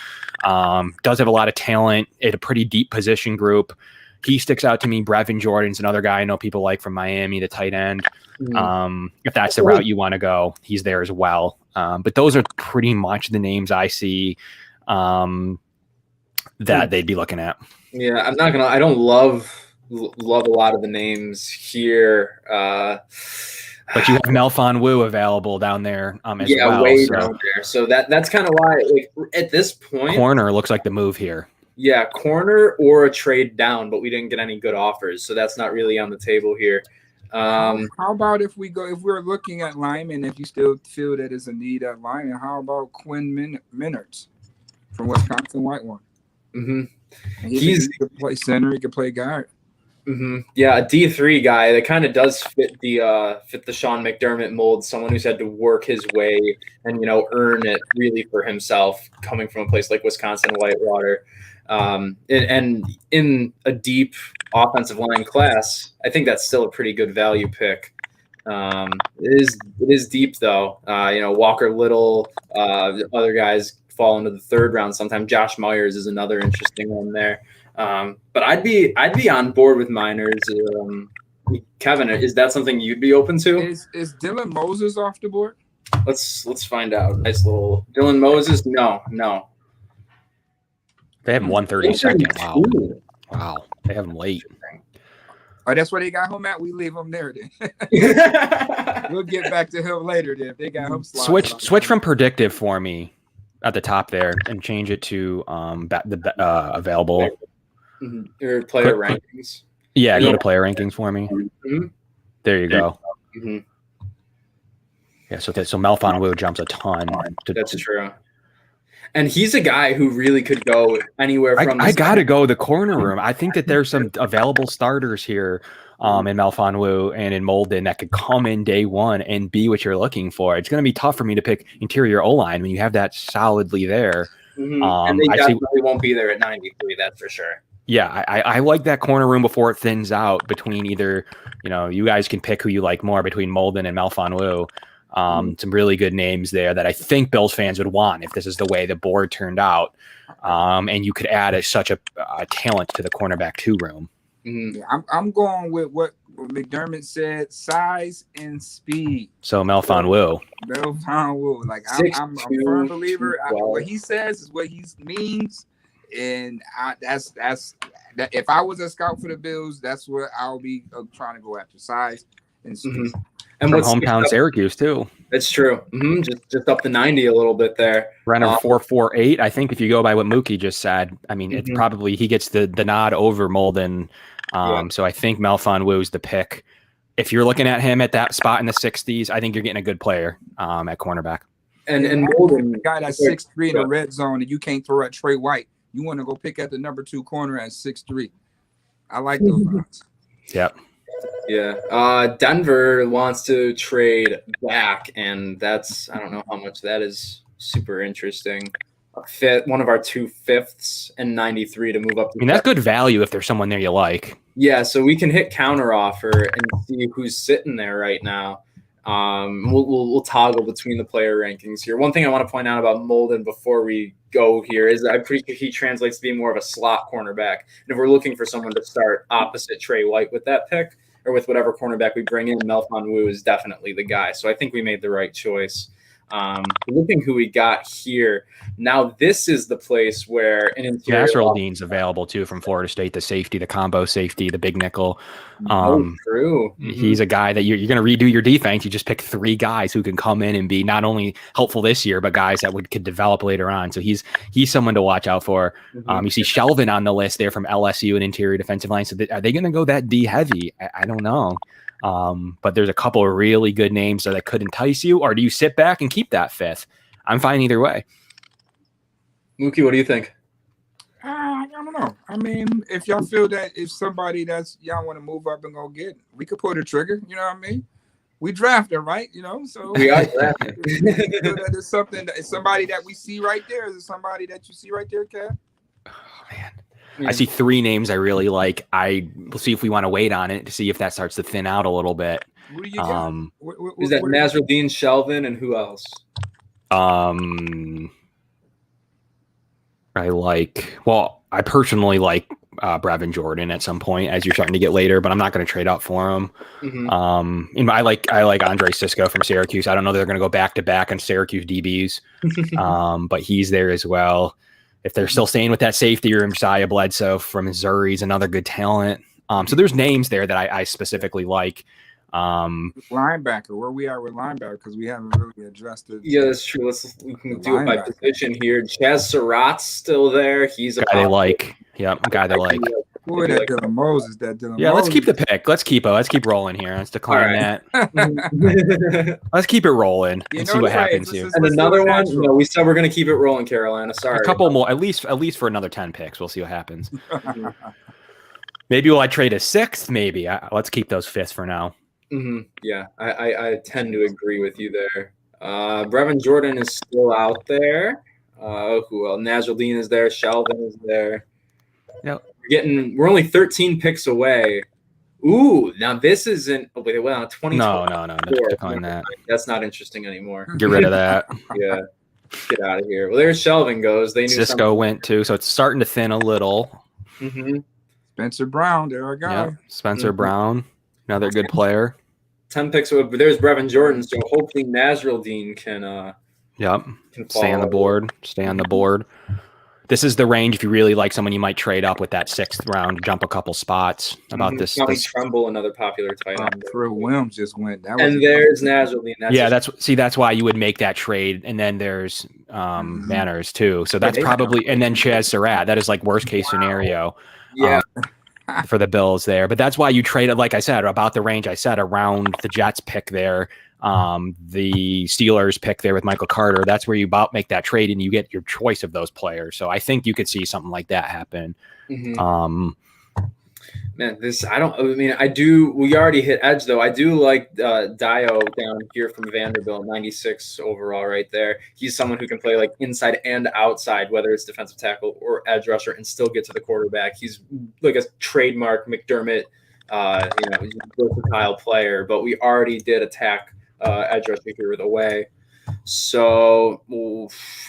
does have a lot of talent at a pretty deep position group. He sticks out to me. Brevin Jordan's another guy I know people like from Miami, the tight end. If that's the route you want to go, he's there as well. But those are pretty much the names I see that they'd be looking at. Yeah, I'm not gonna. I don't love a lot of the names here. But you have Melfon Wu available down there as well. Way down there. So that's kind of why, like, at this point, corner looks like the move here. Yeah, corner or a trade down, but we didn't get any good offers, so that's not really on the table here. How about if we're looking at linemen, if you still feel that is a need at lineman, how about Quinn Minards from Wisconsin Whitewater? He could play center, he could play guard. Yeah, a D3 guy that kind of does fit the Sean McDermott mold. Someone who's had to work his way and earn it really for himself, coming from a place like Wisconsin Whitewater, and in a deep offensive line class. I think that's still a pretty good value pick. It is deep though. Walker Little, other guys fall into the third round. Sometimes Josh Myers is another interesting one there. But I'd be on board with Miners. Kevin, is that something you'd be open to? Is Dylan Moses off the board? Let's find out. Nice little Dylan Moses. No. They have him 132nd. Wow. 132. Wow. They have him late. Oh, that's where they got him at. We leave him there then. We'll get back to him later then. If they got him Switch from predictive for me at the top there and change it to available. Or player rankings. Yeah, go to player rankings for me. Mm-hmm. There you go. Mm-hmm. Yeah, so Melvin Wu jumps a ton. That's true. And he's a guy who really could go anywhere from. I got to go the corner room. I think that there's some available starters here in Melvin Wu and in Molden that could come in day one and be what you're looking for. It's going to be tough for me to pick interior O-line when you have that solidly there. Mm-hmm. And they definitely won't be there at 93, that's for sure. Yeah, I like that corner room before it thins out between either, you guys can pick who you like more between Molden and Melvin Wu. Some really good names there that I think Bills fans would want if this is the way the board turned out. And you could add such a talent to the cornerback 2 room. Mm-hmm. Yeah, I'm going with what McDermott said, size and speed. So Melvin Wu. Like I'm a firm believer. What he says is what he means. And that's if I was a scout for the Bills, that's what I'll be trying to go after, size and speed. Mm-hmm. And from hometown Syracuse too. That's true. Mm-hmm. Just up to 90 a little bit there. Ran a 4.48. I think if you go by what Muki just said, I mean, it's probably he gets the nod over Molden. So I think Melvin Wu is the pick. If you're looking at him at that spot in the 60s, I think you're getting a good player at cornerback. And Molden, the guy that's 6'3" in the red zone, and you can't throw at Trey White. You want to go pick at the number 2 corner at 6'3". I like those odds. Yep. Yeah. Denver wants to trade back, and that's, I don't know how much that is super interesting. One of our 2 5ths and 93 to move up. I mean, that's good value if there's someone there you like. Yeah, so we can hit counter offer and see who's sitting there right now. We'll toggle between the player rankings here. One thing I want to point out about Molden before we go here is I'm pretty sure he translates to being more of a slot cornerback. And if we're looking for someone to start opposite Trey White with that pick, or with whatever cornerback we bring in, Melvin Wu is definitely the guy. So I think we made the right choice. Looking who we got here. Now, this is the place where an interior Nasruddin's available too from Florida State, the safety, the combo safety, the big nickel. True. He's a guy that you're going to redo your defense. You just pick 3 guys who can come in and be not only helpful this year, but guys that could develop later on. So he's someone to watch out for. You see Shelvin on the list there from LSU and interior defensive line. So are they going to go that D heavy? I don't know. But there's a couple of really good names that could entice you, or do you sit back and keep that 5th? I'm fine either way. Muki, what do you think? I don't know. I mean, if y'all feel that if somebody that's y'all want to move up and go get, we could pull the trigger. You know what I mean? We drafted, right? So we are drafting. That is something that is somebody that we see right there. Is it somebody that you see right there, Kev? Oh man. I see 3 names I really like. We'll see if we want to wait on it to see if that starts to thin out a little bit. What do you got? Is that Nasruddin, Shelvin, and who else? I personally like Brevin Jordan at some point as you're starting to get later, but I'm not going to trade up for him. I like Andre Cisco from Syracuse. I don't know if they're going to go back to back on Syracuse DBs, but he's there as well. If they're still staying with that safety room, Josiah Bledsoe from Missouri is another good talent. So there's names there that I specifically like. Linebacker, where we are with linebacker, because we haven't really addressed it. Yeah, that's true. We can do it by position here. Chaz Surratt's still there. He's a guy they like. Yeah, a guy they like. Boy, that Dylan Moses, Yeah, let's keep the pick. Let's keep rolling here. Let's decline that. Let's keep it rolling and see what happens here. And another one. No, we said we're going to keep it rolling, Carolina. Sorry. A couple more, at least for another 10 picks. We'll see what happens. Maybe will I trade a 6th? Maybe. Let's keep those 5ths for now. Yeah, I tend to agree with you there. Brevin Jordan is still out there. Who else? Nasruddin is there. Shelvin is there. Yep. We're only 13 picks away. Ooh, now this isn't. Oh, wait, it went on 20. No. Decline that. That's not interesting anymore. Get rid of that. Yeah, get out of here. Well, there's Shelvin goes. They knew Cisco went too, so it's starting to thin a little. Spencer Brown, there we go. Yep. Spencer Brown. another good player. 10 picks. There's Brevin Jordan, so hopefully Nasruddin can Stay on the board. Stay on the board. This is the range. If you really like someone, you might trade up with that 6th round, jump a couple spots. About this. Tommy Tremble, another popular tight end. Terrell Williams just went. And there's Nasruddin. That's why you would make that trade. And then there's Manners too. So that's probably, and then Chaz Surratt. That is like worst case scenario. Yeah. For the Bills there, but that's why you traded, like I said, about the range I said, around the Jets pick there, the Steelers pick there with Michael Carter. That's where you about make that trade and you get your choice of those players. So I think you could see something like that happen. Man, we already hit edge though. I do like Dio down here from Vanderbilt, 96 overall right there. He's someone who can play like inside and outside, whether it's defensive tackle or edge rusher, and still get to the quarterback. He's like a trademark McDermott, versatile player, but we already did attack edge rusher here with away. So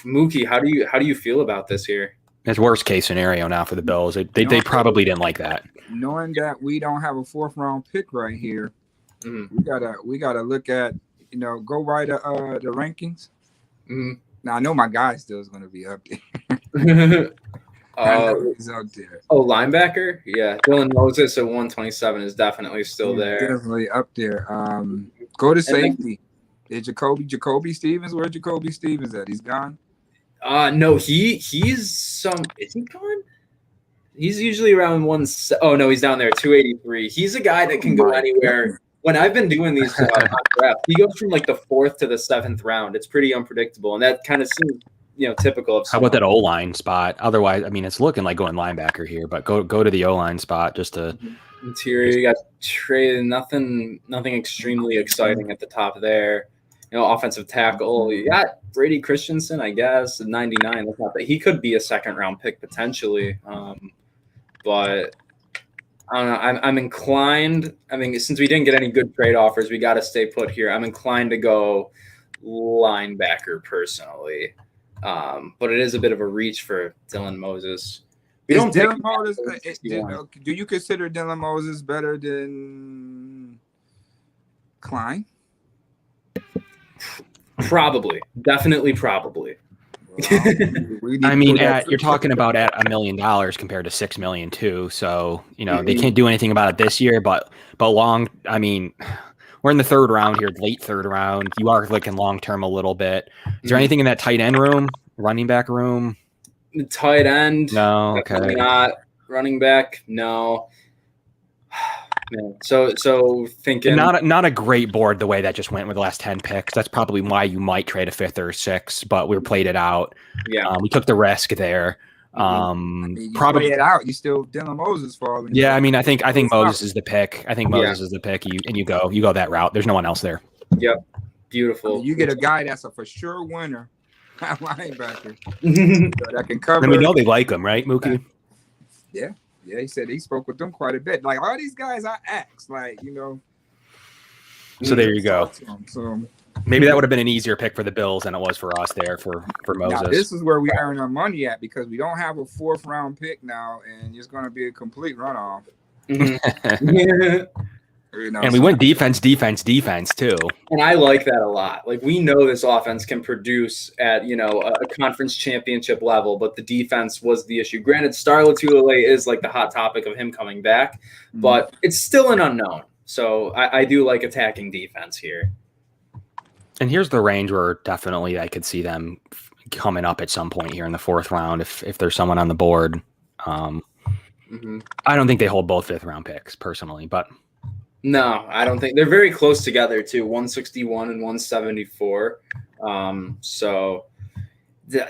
Muki, how do you feel about this here? It's worst case scenario now for the Bills. They probably didn't like that. Knowing that we don't have a 4th round pick right here, we gotta look at go by the rankings. Now I know my guy still is going to be up there. He's up there. Oh, linebacker, yeah. Dylan Moses at 127 is definitely still there. Definitely up there. Go to safety. Did Jacoby Stevens? Where's Jacoby Stevens at? He's gone. No, he's is he gone? He's usually around oh no, he's down there, 283. He's a guy that can go anywhere. Goodness. When I've been doing these drafts, he goes from like the 4th to the 7th round. It's pretty unpredictable, and that kind of seems typical of. How about that O-line spot? Otherwise, I mean, it's looking like going linebacker here, but go to the O-line spot just to. Interior, you got traded. Nothing extremely exciting at the top there. Offensive tackle. You got Brady Christensen, I guess, at 99. That's not that he could be a 2nd round pick potentially. But I don't know. I'm inclined. I mean, since we didn't get any good trade offers, we got to stay put here. I'm inclined to go linebacker personally. But it is a bit of a reach for Dylan Moses. Do you consider Dylan Moses better than Klein? Probably. Definitely probably. I mean, you're talking about at $1 million compared to $6 million too. So, they can't do anything about it this year, but we're in the 3rd round here, late 3rd round. You are looking long-term a little bit. Is there anything in that tight end room, running back room? Tight end? No. Okay. Not running back. No. Man. So thinking not a great board the way that just went with the last 10 picks. That's probably why you might trade a 5th or 6th, but we played it out. Yeah. We took the risk there. You probably play it out. You still Dylan Moses falling. Yeah, I mean, I think Moses is the pick. I think Moses is the pick. You go that route. There's no one else there. Yep. Beautiful. You get a guy that's a for sure winner. Linebacker. That can cover. And we know they like him, right, Muki? Yeah. Yeah, he said he spoke with them quite a bit. Like all these guys I asked, So there you go. So maybe that would have been an easier pick for the Bills than it was for us there for Moses. Now, this is where we earn our money at because we don't have a 4th round pick now, and it's going to be a complete runoff. And we went defense too. And I like that a lot. Like we know this offense can produce at a conference championship level, but the defense was the issue. Granted, Star Lotulelei is like the hot topic of him coming back, but it's still an unknown. So I do like attacking defense here. And here's the range where definitely I could see them coming up at some point here in the 4th round if there's someone on the board. I don't think they hold both 5th round picks personally, but. No, I don't think they're very close together too. 161 and 174. So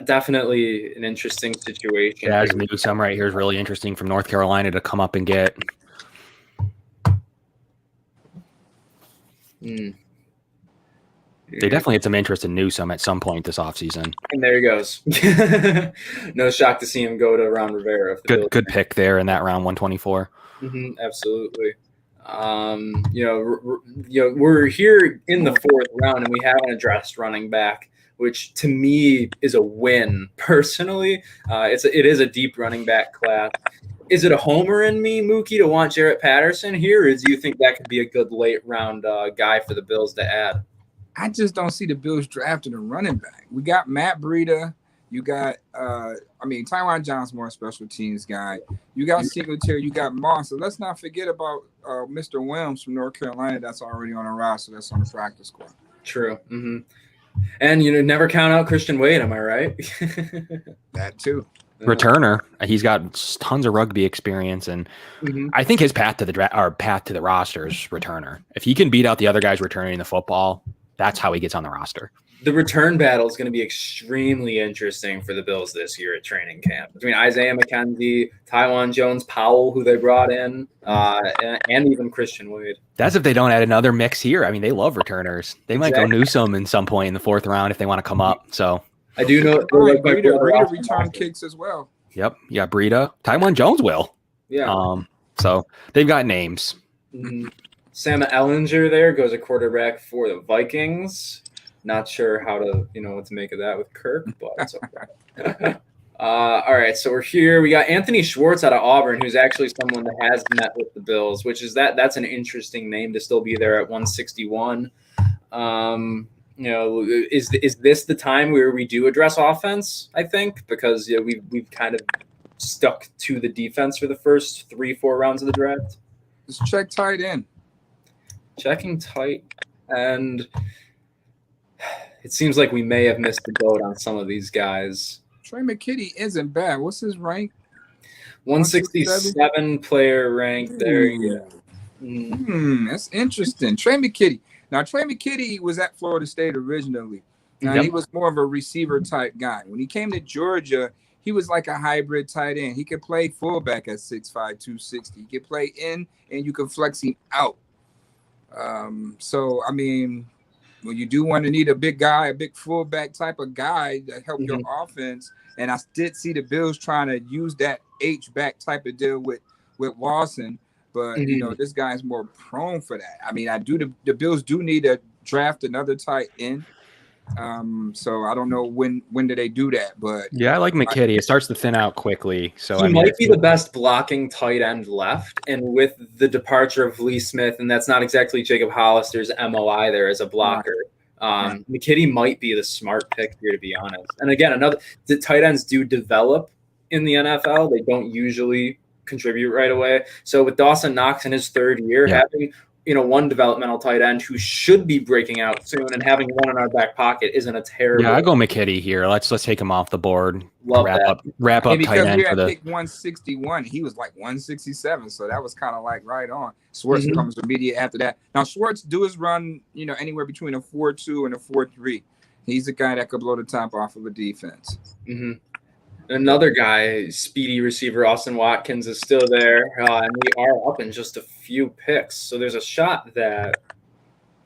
definitely an interesting situation. Jazz Newsome right here is really interesting from North Carolina to come up and get. They definitely had some interest in Newsome at some point this offseason. And there he goes. No shock to see him go to Ron Rivera. Good pick there in that round, 124. Absolutely. We're here in the 4th round and we haven't addressed running back, which to me is a win personally. It is a deep running back class. Is it a homer in me, Mookie, to want Jarrett Patterson here, or do you think that could be a good late round guy for the Bills to add? I just don't see the Bills drafting a running back. We got Matt Breida. You got, Tywan John's more a special teams guy. You got Singletary. You got Moss. So let's not forget about Mr. Williams from North Carolina. That's already on a roster. That's on the practice squad. True. Mm-hmm. And never count out Christian Wade. Am I right? That too. Returner. He's got tons of rugby experience, and I think his path to the roster is returner. If he can beat out the other guys returning the football, that's how he gets on the roster. The return battle is going to be extremely interesting for the Bills this year at training camp. Between Isaiah McKenzie, Tywan Jones-Powell, who they brought in, and even Christian Wade. That's if they don't add another mix here. I mean, they love returners. They might go Newsome in some point in the 4th round if they want to come up. So I do know Breida return kicks as well. Yep, you got Breida. Tywan Jones will. Yeah. So they've got names. Mm-hmm. Sam Ellinger there goes a quarterback for the Vikings. Not sure how to, what to make of that with Kirk, but it's okay. All right, so we're here. We got Anthony Schwartz out of Auburn, who's actually someone that has met with the Bills, which is that's an interesting name to still be there at 161. Is this the time where we do address offense? I think because we've kind of stuck to the defense for the first 3-4 rounds of the draft. Let's check tight end. Checking tight end. It seems like we may have missed the boat on some of these guys. Trey McKitty isn't bad. What's his rank? 167 player rank there. Yeah. That's interesting. Trey McKitty. Now, Trey McKitty was at Florida State originally. Now, he was more of a receiver type guy. When he came to Georgia, he was like a hybrid tight end. He could play fullback at 6'5", 260. He could play in, and you could flex him out. When you do want to need a big guy, a big fullback type of guy to help your offense, and I did see the Bills trying to use that H-back type of deal with Lawson, but this guy's more prone for that. I mean, the Bills do need to draft another tight end. So I don't know when do they do that, but yeah, I like McKitty. It starts to thin out quickly. So he might be the best blocking tight end left. And with the departure of Lee Smith, and that's not exactly Jacob Hollister's MO either as a blocker. McKitty might be the smart pick here, to be honest. And again, the tight ends do develop in the NFL. They don't usually contribute right away. So with Dawson Knox in his 3rd year, having one developmental tight end who should be breaking out soon and having one in our back pocket isn't a terrible. Yeah, I go McKitty here. Let's take him off the board. Love wrap up tight end for the pick 161. He was like 167, so that was kind of like right on. Schwartz comes immediate after that. Now Schwartz do his run, anywhere between a 4.2 and a 4.3. He's a guy that could blow the top off of a defense. Mm-hmm. Another guy, speedy receiver Austin Watkins, is still there, and we are up in just a few picks. So there's a shot that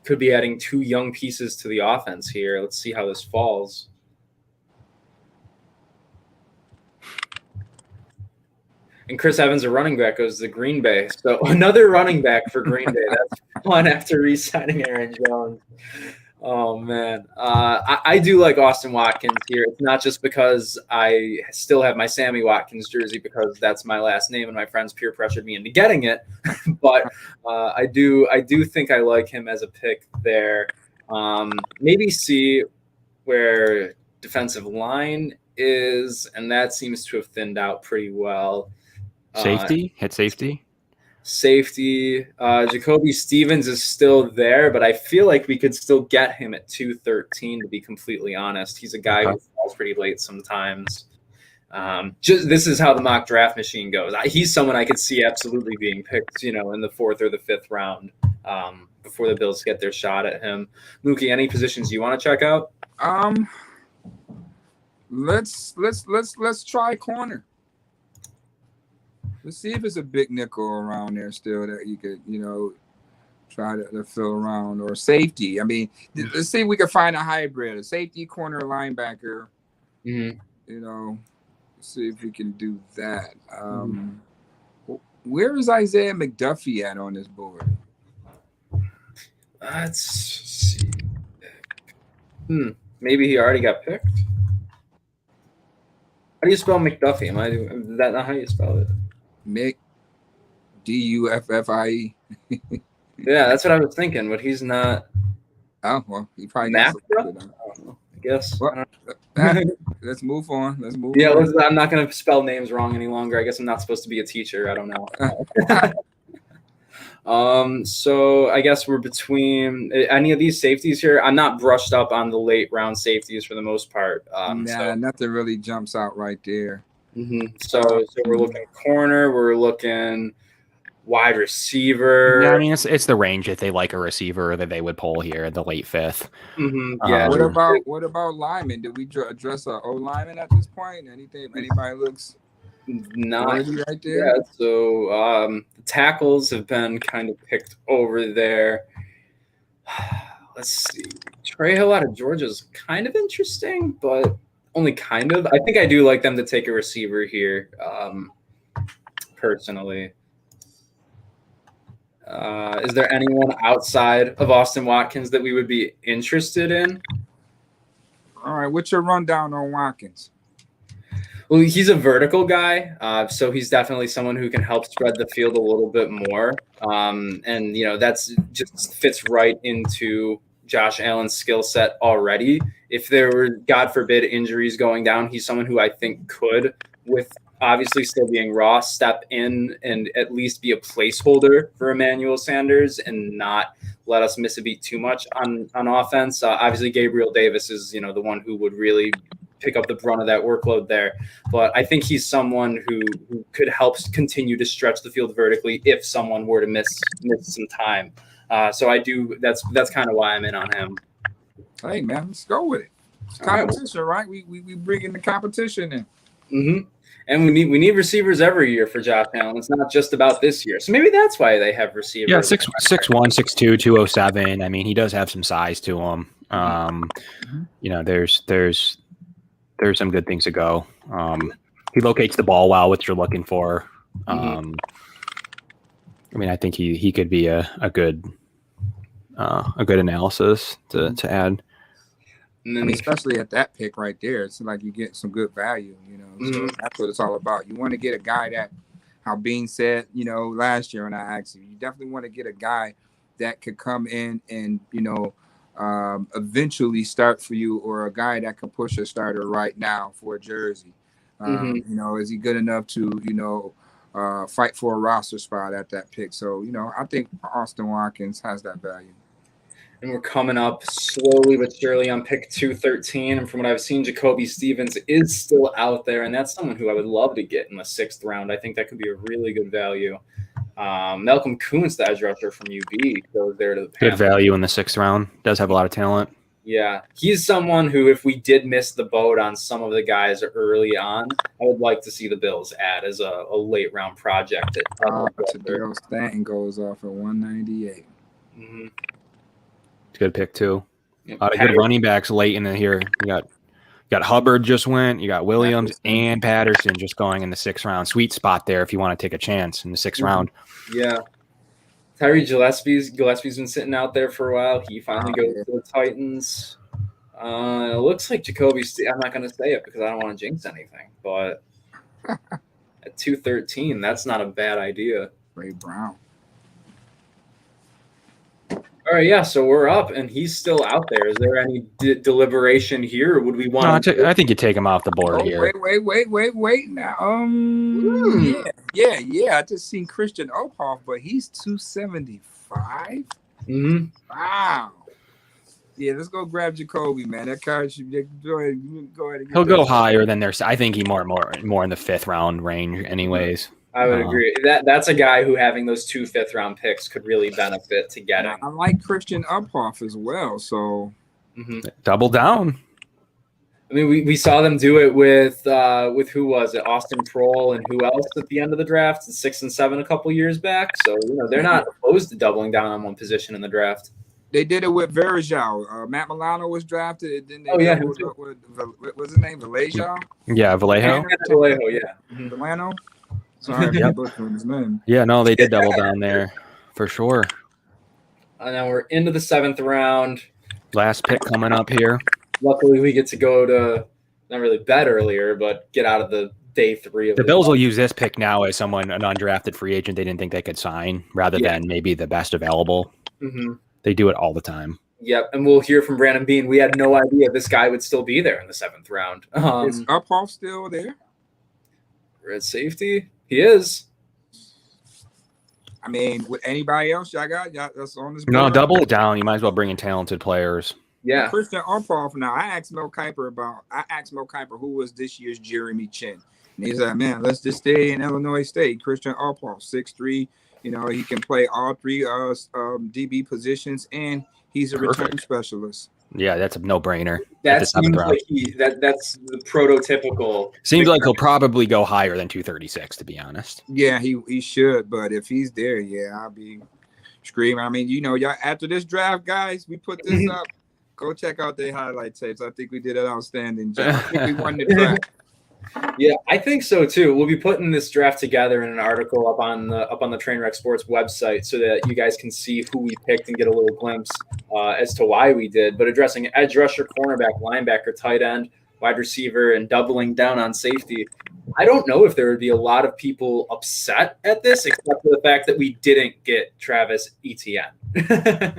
could be adding 2 young pieces to the offense here. Let's see how this falls. And Chris Evans, a running back, goes to Green Bay. So another running back for Green Bay. That's fun after re-signing Aaron Jones. Oh, man. I do like Austin Watkins here. It's not just because I still have my Sammy Watkins jersey because that's my last name and my friends peer pressured me into getting it. But I do think I like him as a pick there. Maybe see where defensive line is, and that seems to have thinned out pretty well. Safety? Hit safety? Safety. Jacoby Stevens is still there, but I feel like we could still get him at 213, to be completely honest. He's a guy who falls pretty late sometimes. This is how the mock draft machine goes. He's someone I could see absolutely being picked, in the 4th or the 5th round before the Bills get their shot at him. Mookie, any positions you want to check out? Let's try corner. Let's see if it's a big nickel around there still that you could, try to fill around, or safety. I mean, let's see if we can find a hybrid, a safety, corner, linebacker. See if we can do that. Where is Isaiah McDuffie at on this board? Let's see. Maybe he already got picked. How do you spell McDuffie? Is that not how you spell it? Mick, Duffie. Yeah, that's what I was thinking, but he's not. Oh, well, he probably Matt got Breida? selected. I don't know. I guess. Well, I don't know. let's move on. Yeah, I'm not going to spell names wrong any longer. I guess I'm not supposed to be a teacher. I don't know. So I guess we're between any of these safeties here. I'm not brushed up on the late round safeties for the most part. Nothing really jumps out right there. So we're looking corner. We're looking wide receiver. Yeah, I mean it's the range if they like a receiver that they would pull here the late fifth. Yeah. What about linemen? Did we address our O lineman at this point? Anybody looks not right there? Yeah. So the tackles have been kind of picked over there. Let's see. Trey Hill out of Georgia is kind of interesting, but only kind of. I think I do like them to take a receiver here, personally. Is there anyone outside of Austin Watkins that we would be interested in? All right, what's your rundown on Watkins? Well, he's a vertical guy, so he's definitely someone who can help spread the field a little bit more. And that's just fits right into Josh Allen's skill set already. If there were, God forbid, injuries going down, he's someone who I think could, with obviously still being raw, step in and at least be a placeholder for Emmanuel Sanders and not let us miss a beat too much on offense. Obviously, Gabriel Davis is the one who would really pick up the brunt of that workload there. But I think he's someone who could help continue to stretch the field vertically if someone were to miss some time. So I do. That's kind of why I'm in on him. Hey man, let's go with it. It's competition, right? We bring in the competition in. And we need receivers every year for Josh Allen. It's not just about this year. So maybe that's why they have receivers. Yeah, 6'1", 6'2", 207. I mean, he does have some size to him. There's some good things to go. He locates the ball well, which you're looking for. I mean, I think he could be a good analysis to add. And then, especially at that pick right there, it's like you get some good value, So that's what it's all about. You want to get a guy that, how Beane said, last year when I asked you definitely want to get a guy that could come in and, eventually start for you, or a guy that could push a starter right now for a jersey. Is he good enough to, fight for a roster spot at that pick? So, I think Austin Watkins has that value. And we're coming up slowly but surely on pick 213. And from what I've seen, Jacoby Stevens is still out there. And that's someone who I would love to get in the 6th round. I think that could be a really good value. Malcolm Kuntz, the edge rusher from UB, goes there to the Panthers. Good value in the 6th round. Does have a lot of talent. Yeah. He's someone who, if we did miss the boat on some of the guys early on, I would like to see the Bills add as a late round project. Daryl Stanton goes off at 198. Good pick too. A lot of good running backs late in here. You got Hubbard just went. You got Williams and Patterson just going in the 6th round. Sweet spot there if you want to take a chance in the 6th round. Yeah. Tyree Gillespie's been sitting out there for a while. He finally goes to the Titans. It looks like Jacoby. I'm not going to say it because I don't want to jinx anything. But at 213, that's not a bad idea. Ray Brown. All right, yeah, so we're up, and he's still out there. Is there any deliberation here, or would we want I think you take him off the board here. Wait. Now, yeah. I just seen Christian Okoff, but he's 275. Wow. Yeah, let's go grab Jacoby, man. That card should go ahead. He'll go higher than there's. I think he more in the 5th round range, anyways. I would agree. That's a guy who having those 2 5th-round picks could really benefit to getting. I like Christian Uphoff as well. So double down. I mean, we saw them do it with who was it? Austin Prohl and who else at the end of the draft, 6 and 7 a couple years back. So they're not opposed to doubling down on one position in the draft. They did it with Verjao. Matt Milano was drafted. Then what was his name? Vallejo? Yeah, Vallejo. Vallejo, yeah. Milano. Sorry, I'm butchering his name. Yeah, no, they did double down there for sure. And now we're into the 7th round. Last pick coming up here. Luckily, we get to go to not really bet earlier, but get out of the day 3 of the Bills will use this pick now as an undrafted free agent they didn't think they could sign, rather than maybe the best available. Mm-hmm. They do it all the time. Yep, and we'll hear from Brandon Beane. We had no idea this guy would still be there in the 7th round. Is Uphoff still there? At safety, he is. I mean, with anybody else y'all got? That's on this board? No, double it down. You might as well bring in talented players. Yeah. Christian Uphoff. Now, I asked Mel Kiper who was this year's Jeremy Chin. And he's like, man, let's just stay in Illinois State. Christian Uphoff, 6'3". You know, he can play all 3 DB positions, and he's a return specialist. Yeah, that's a no-brainer. That seems like that's the prototypical. Seems like he'll probably go higher than 236, to be honest. Yeah, he should, but if he's there, yeah, I'll be screaming. I mean, you know, y'all after this draft, guys, we put this up. Go check out the highlight tapes. I think we did an outstanding job. I think we won the draft. Yeah, I think so too. We'll be putting this draft together in an article up on the Trainwreck Sports website so that you guys can see who we picked and get a little glimpse as to why we did. But addressing edge rusher, cornerback, linebacker, tight end, wide receiver, and doubling down on safety, I don't know if there would be a lot of people upset at this, except for the fact that we didn't get Travis Etienne.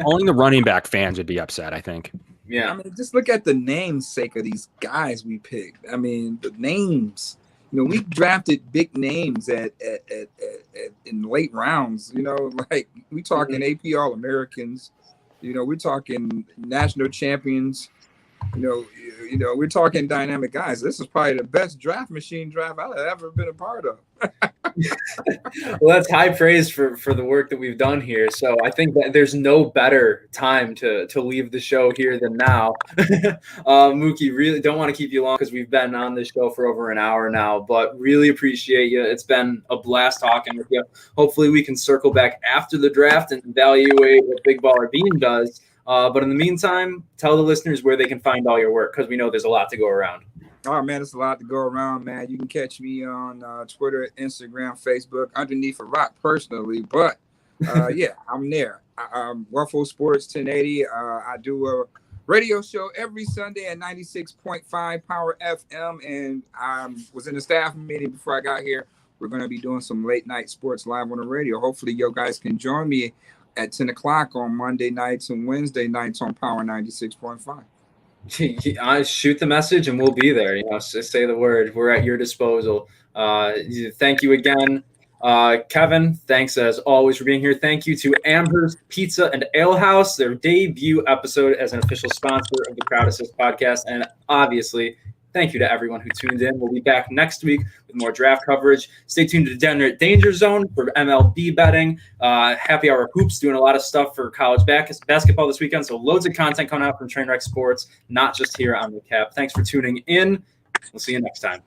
Only the running back fans would be upset, I think. Yeah, I mean, just look at the namesake of these guys we picked. I mean, the names. You know, we drafted big names at in late rounds. You know, like we talking AP All-Americans. You know, we're talking national champions. You know, we're talking dynamic guys. This is probably the best draft I've ever been a part of. Well, that's high praise for the work that we've done here. So I think that there's no better time to leave the show here than now. Muki, really don't want to keep you long because we've been on this show for over an hour now, but really appreciate you. It's been a blast talking with you. Hopefully we can circle back after the draft and evaluate what Big Baller Beane does. But in the meantime, tell the listeners where they can find all your work, because we know there's a lot to go around. Oh, man, it's a lot to go around, man. You can catch me on Twitter, Instagram, Facebook, underneath a rock personally. But, yeah, I'm there. Waffle Sports 1080. I do a radio show every Sunday at 96.5 Power FM. And I was in a staff meeting before I got here. We're going to be doing some late night sports live on the radio. Hopefully, you guys can join me at 10 o'clock on Monday nights and Wednesday nights on Power 96.5. I shoot the message and we'll be there. You know, say the word. We're at your disposal. Thank you again, Kevin. Thanks as always for being here. Thank you to Amherst Pizza and Ale House, their debut episode as an official sponsor of the Crowd Assist podcast, and obviously, thank you to everyone who tuned in. We'll be back next week with more draft coverage. Stay tuned to Degenerate Danger Zone for MLB betting. Happy Hour Hoops doing a lot of stuff for college basketball this weekend. So loads of content coming out from Trainwreck Sports, not just here on the Cap. Thanks for tuning in. We'll see you next time.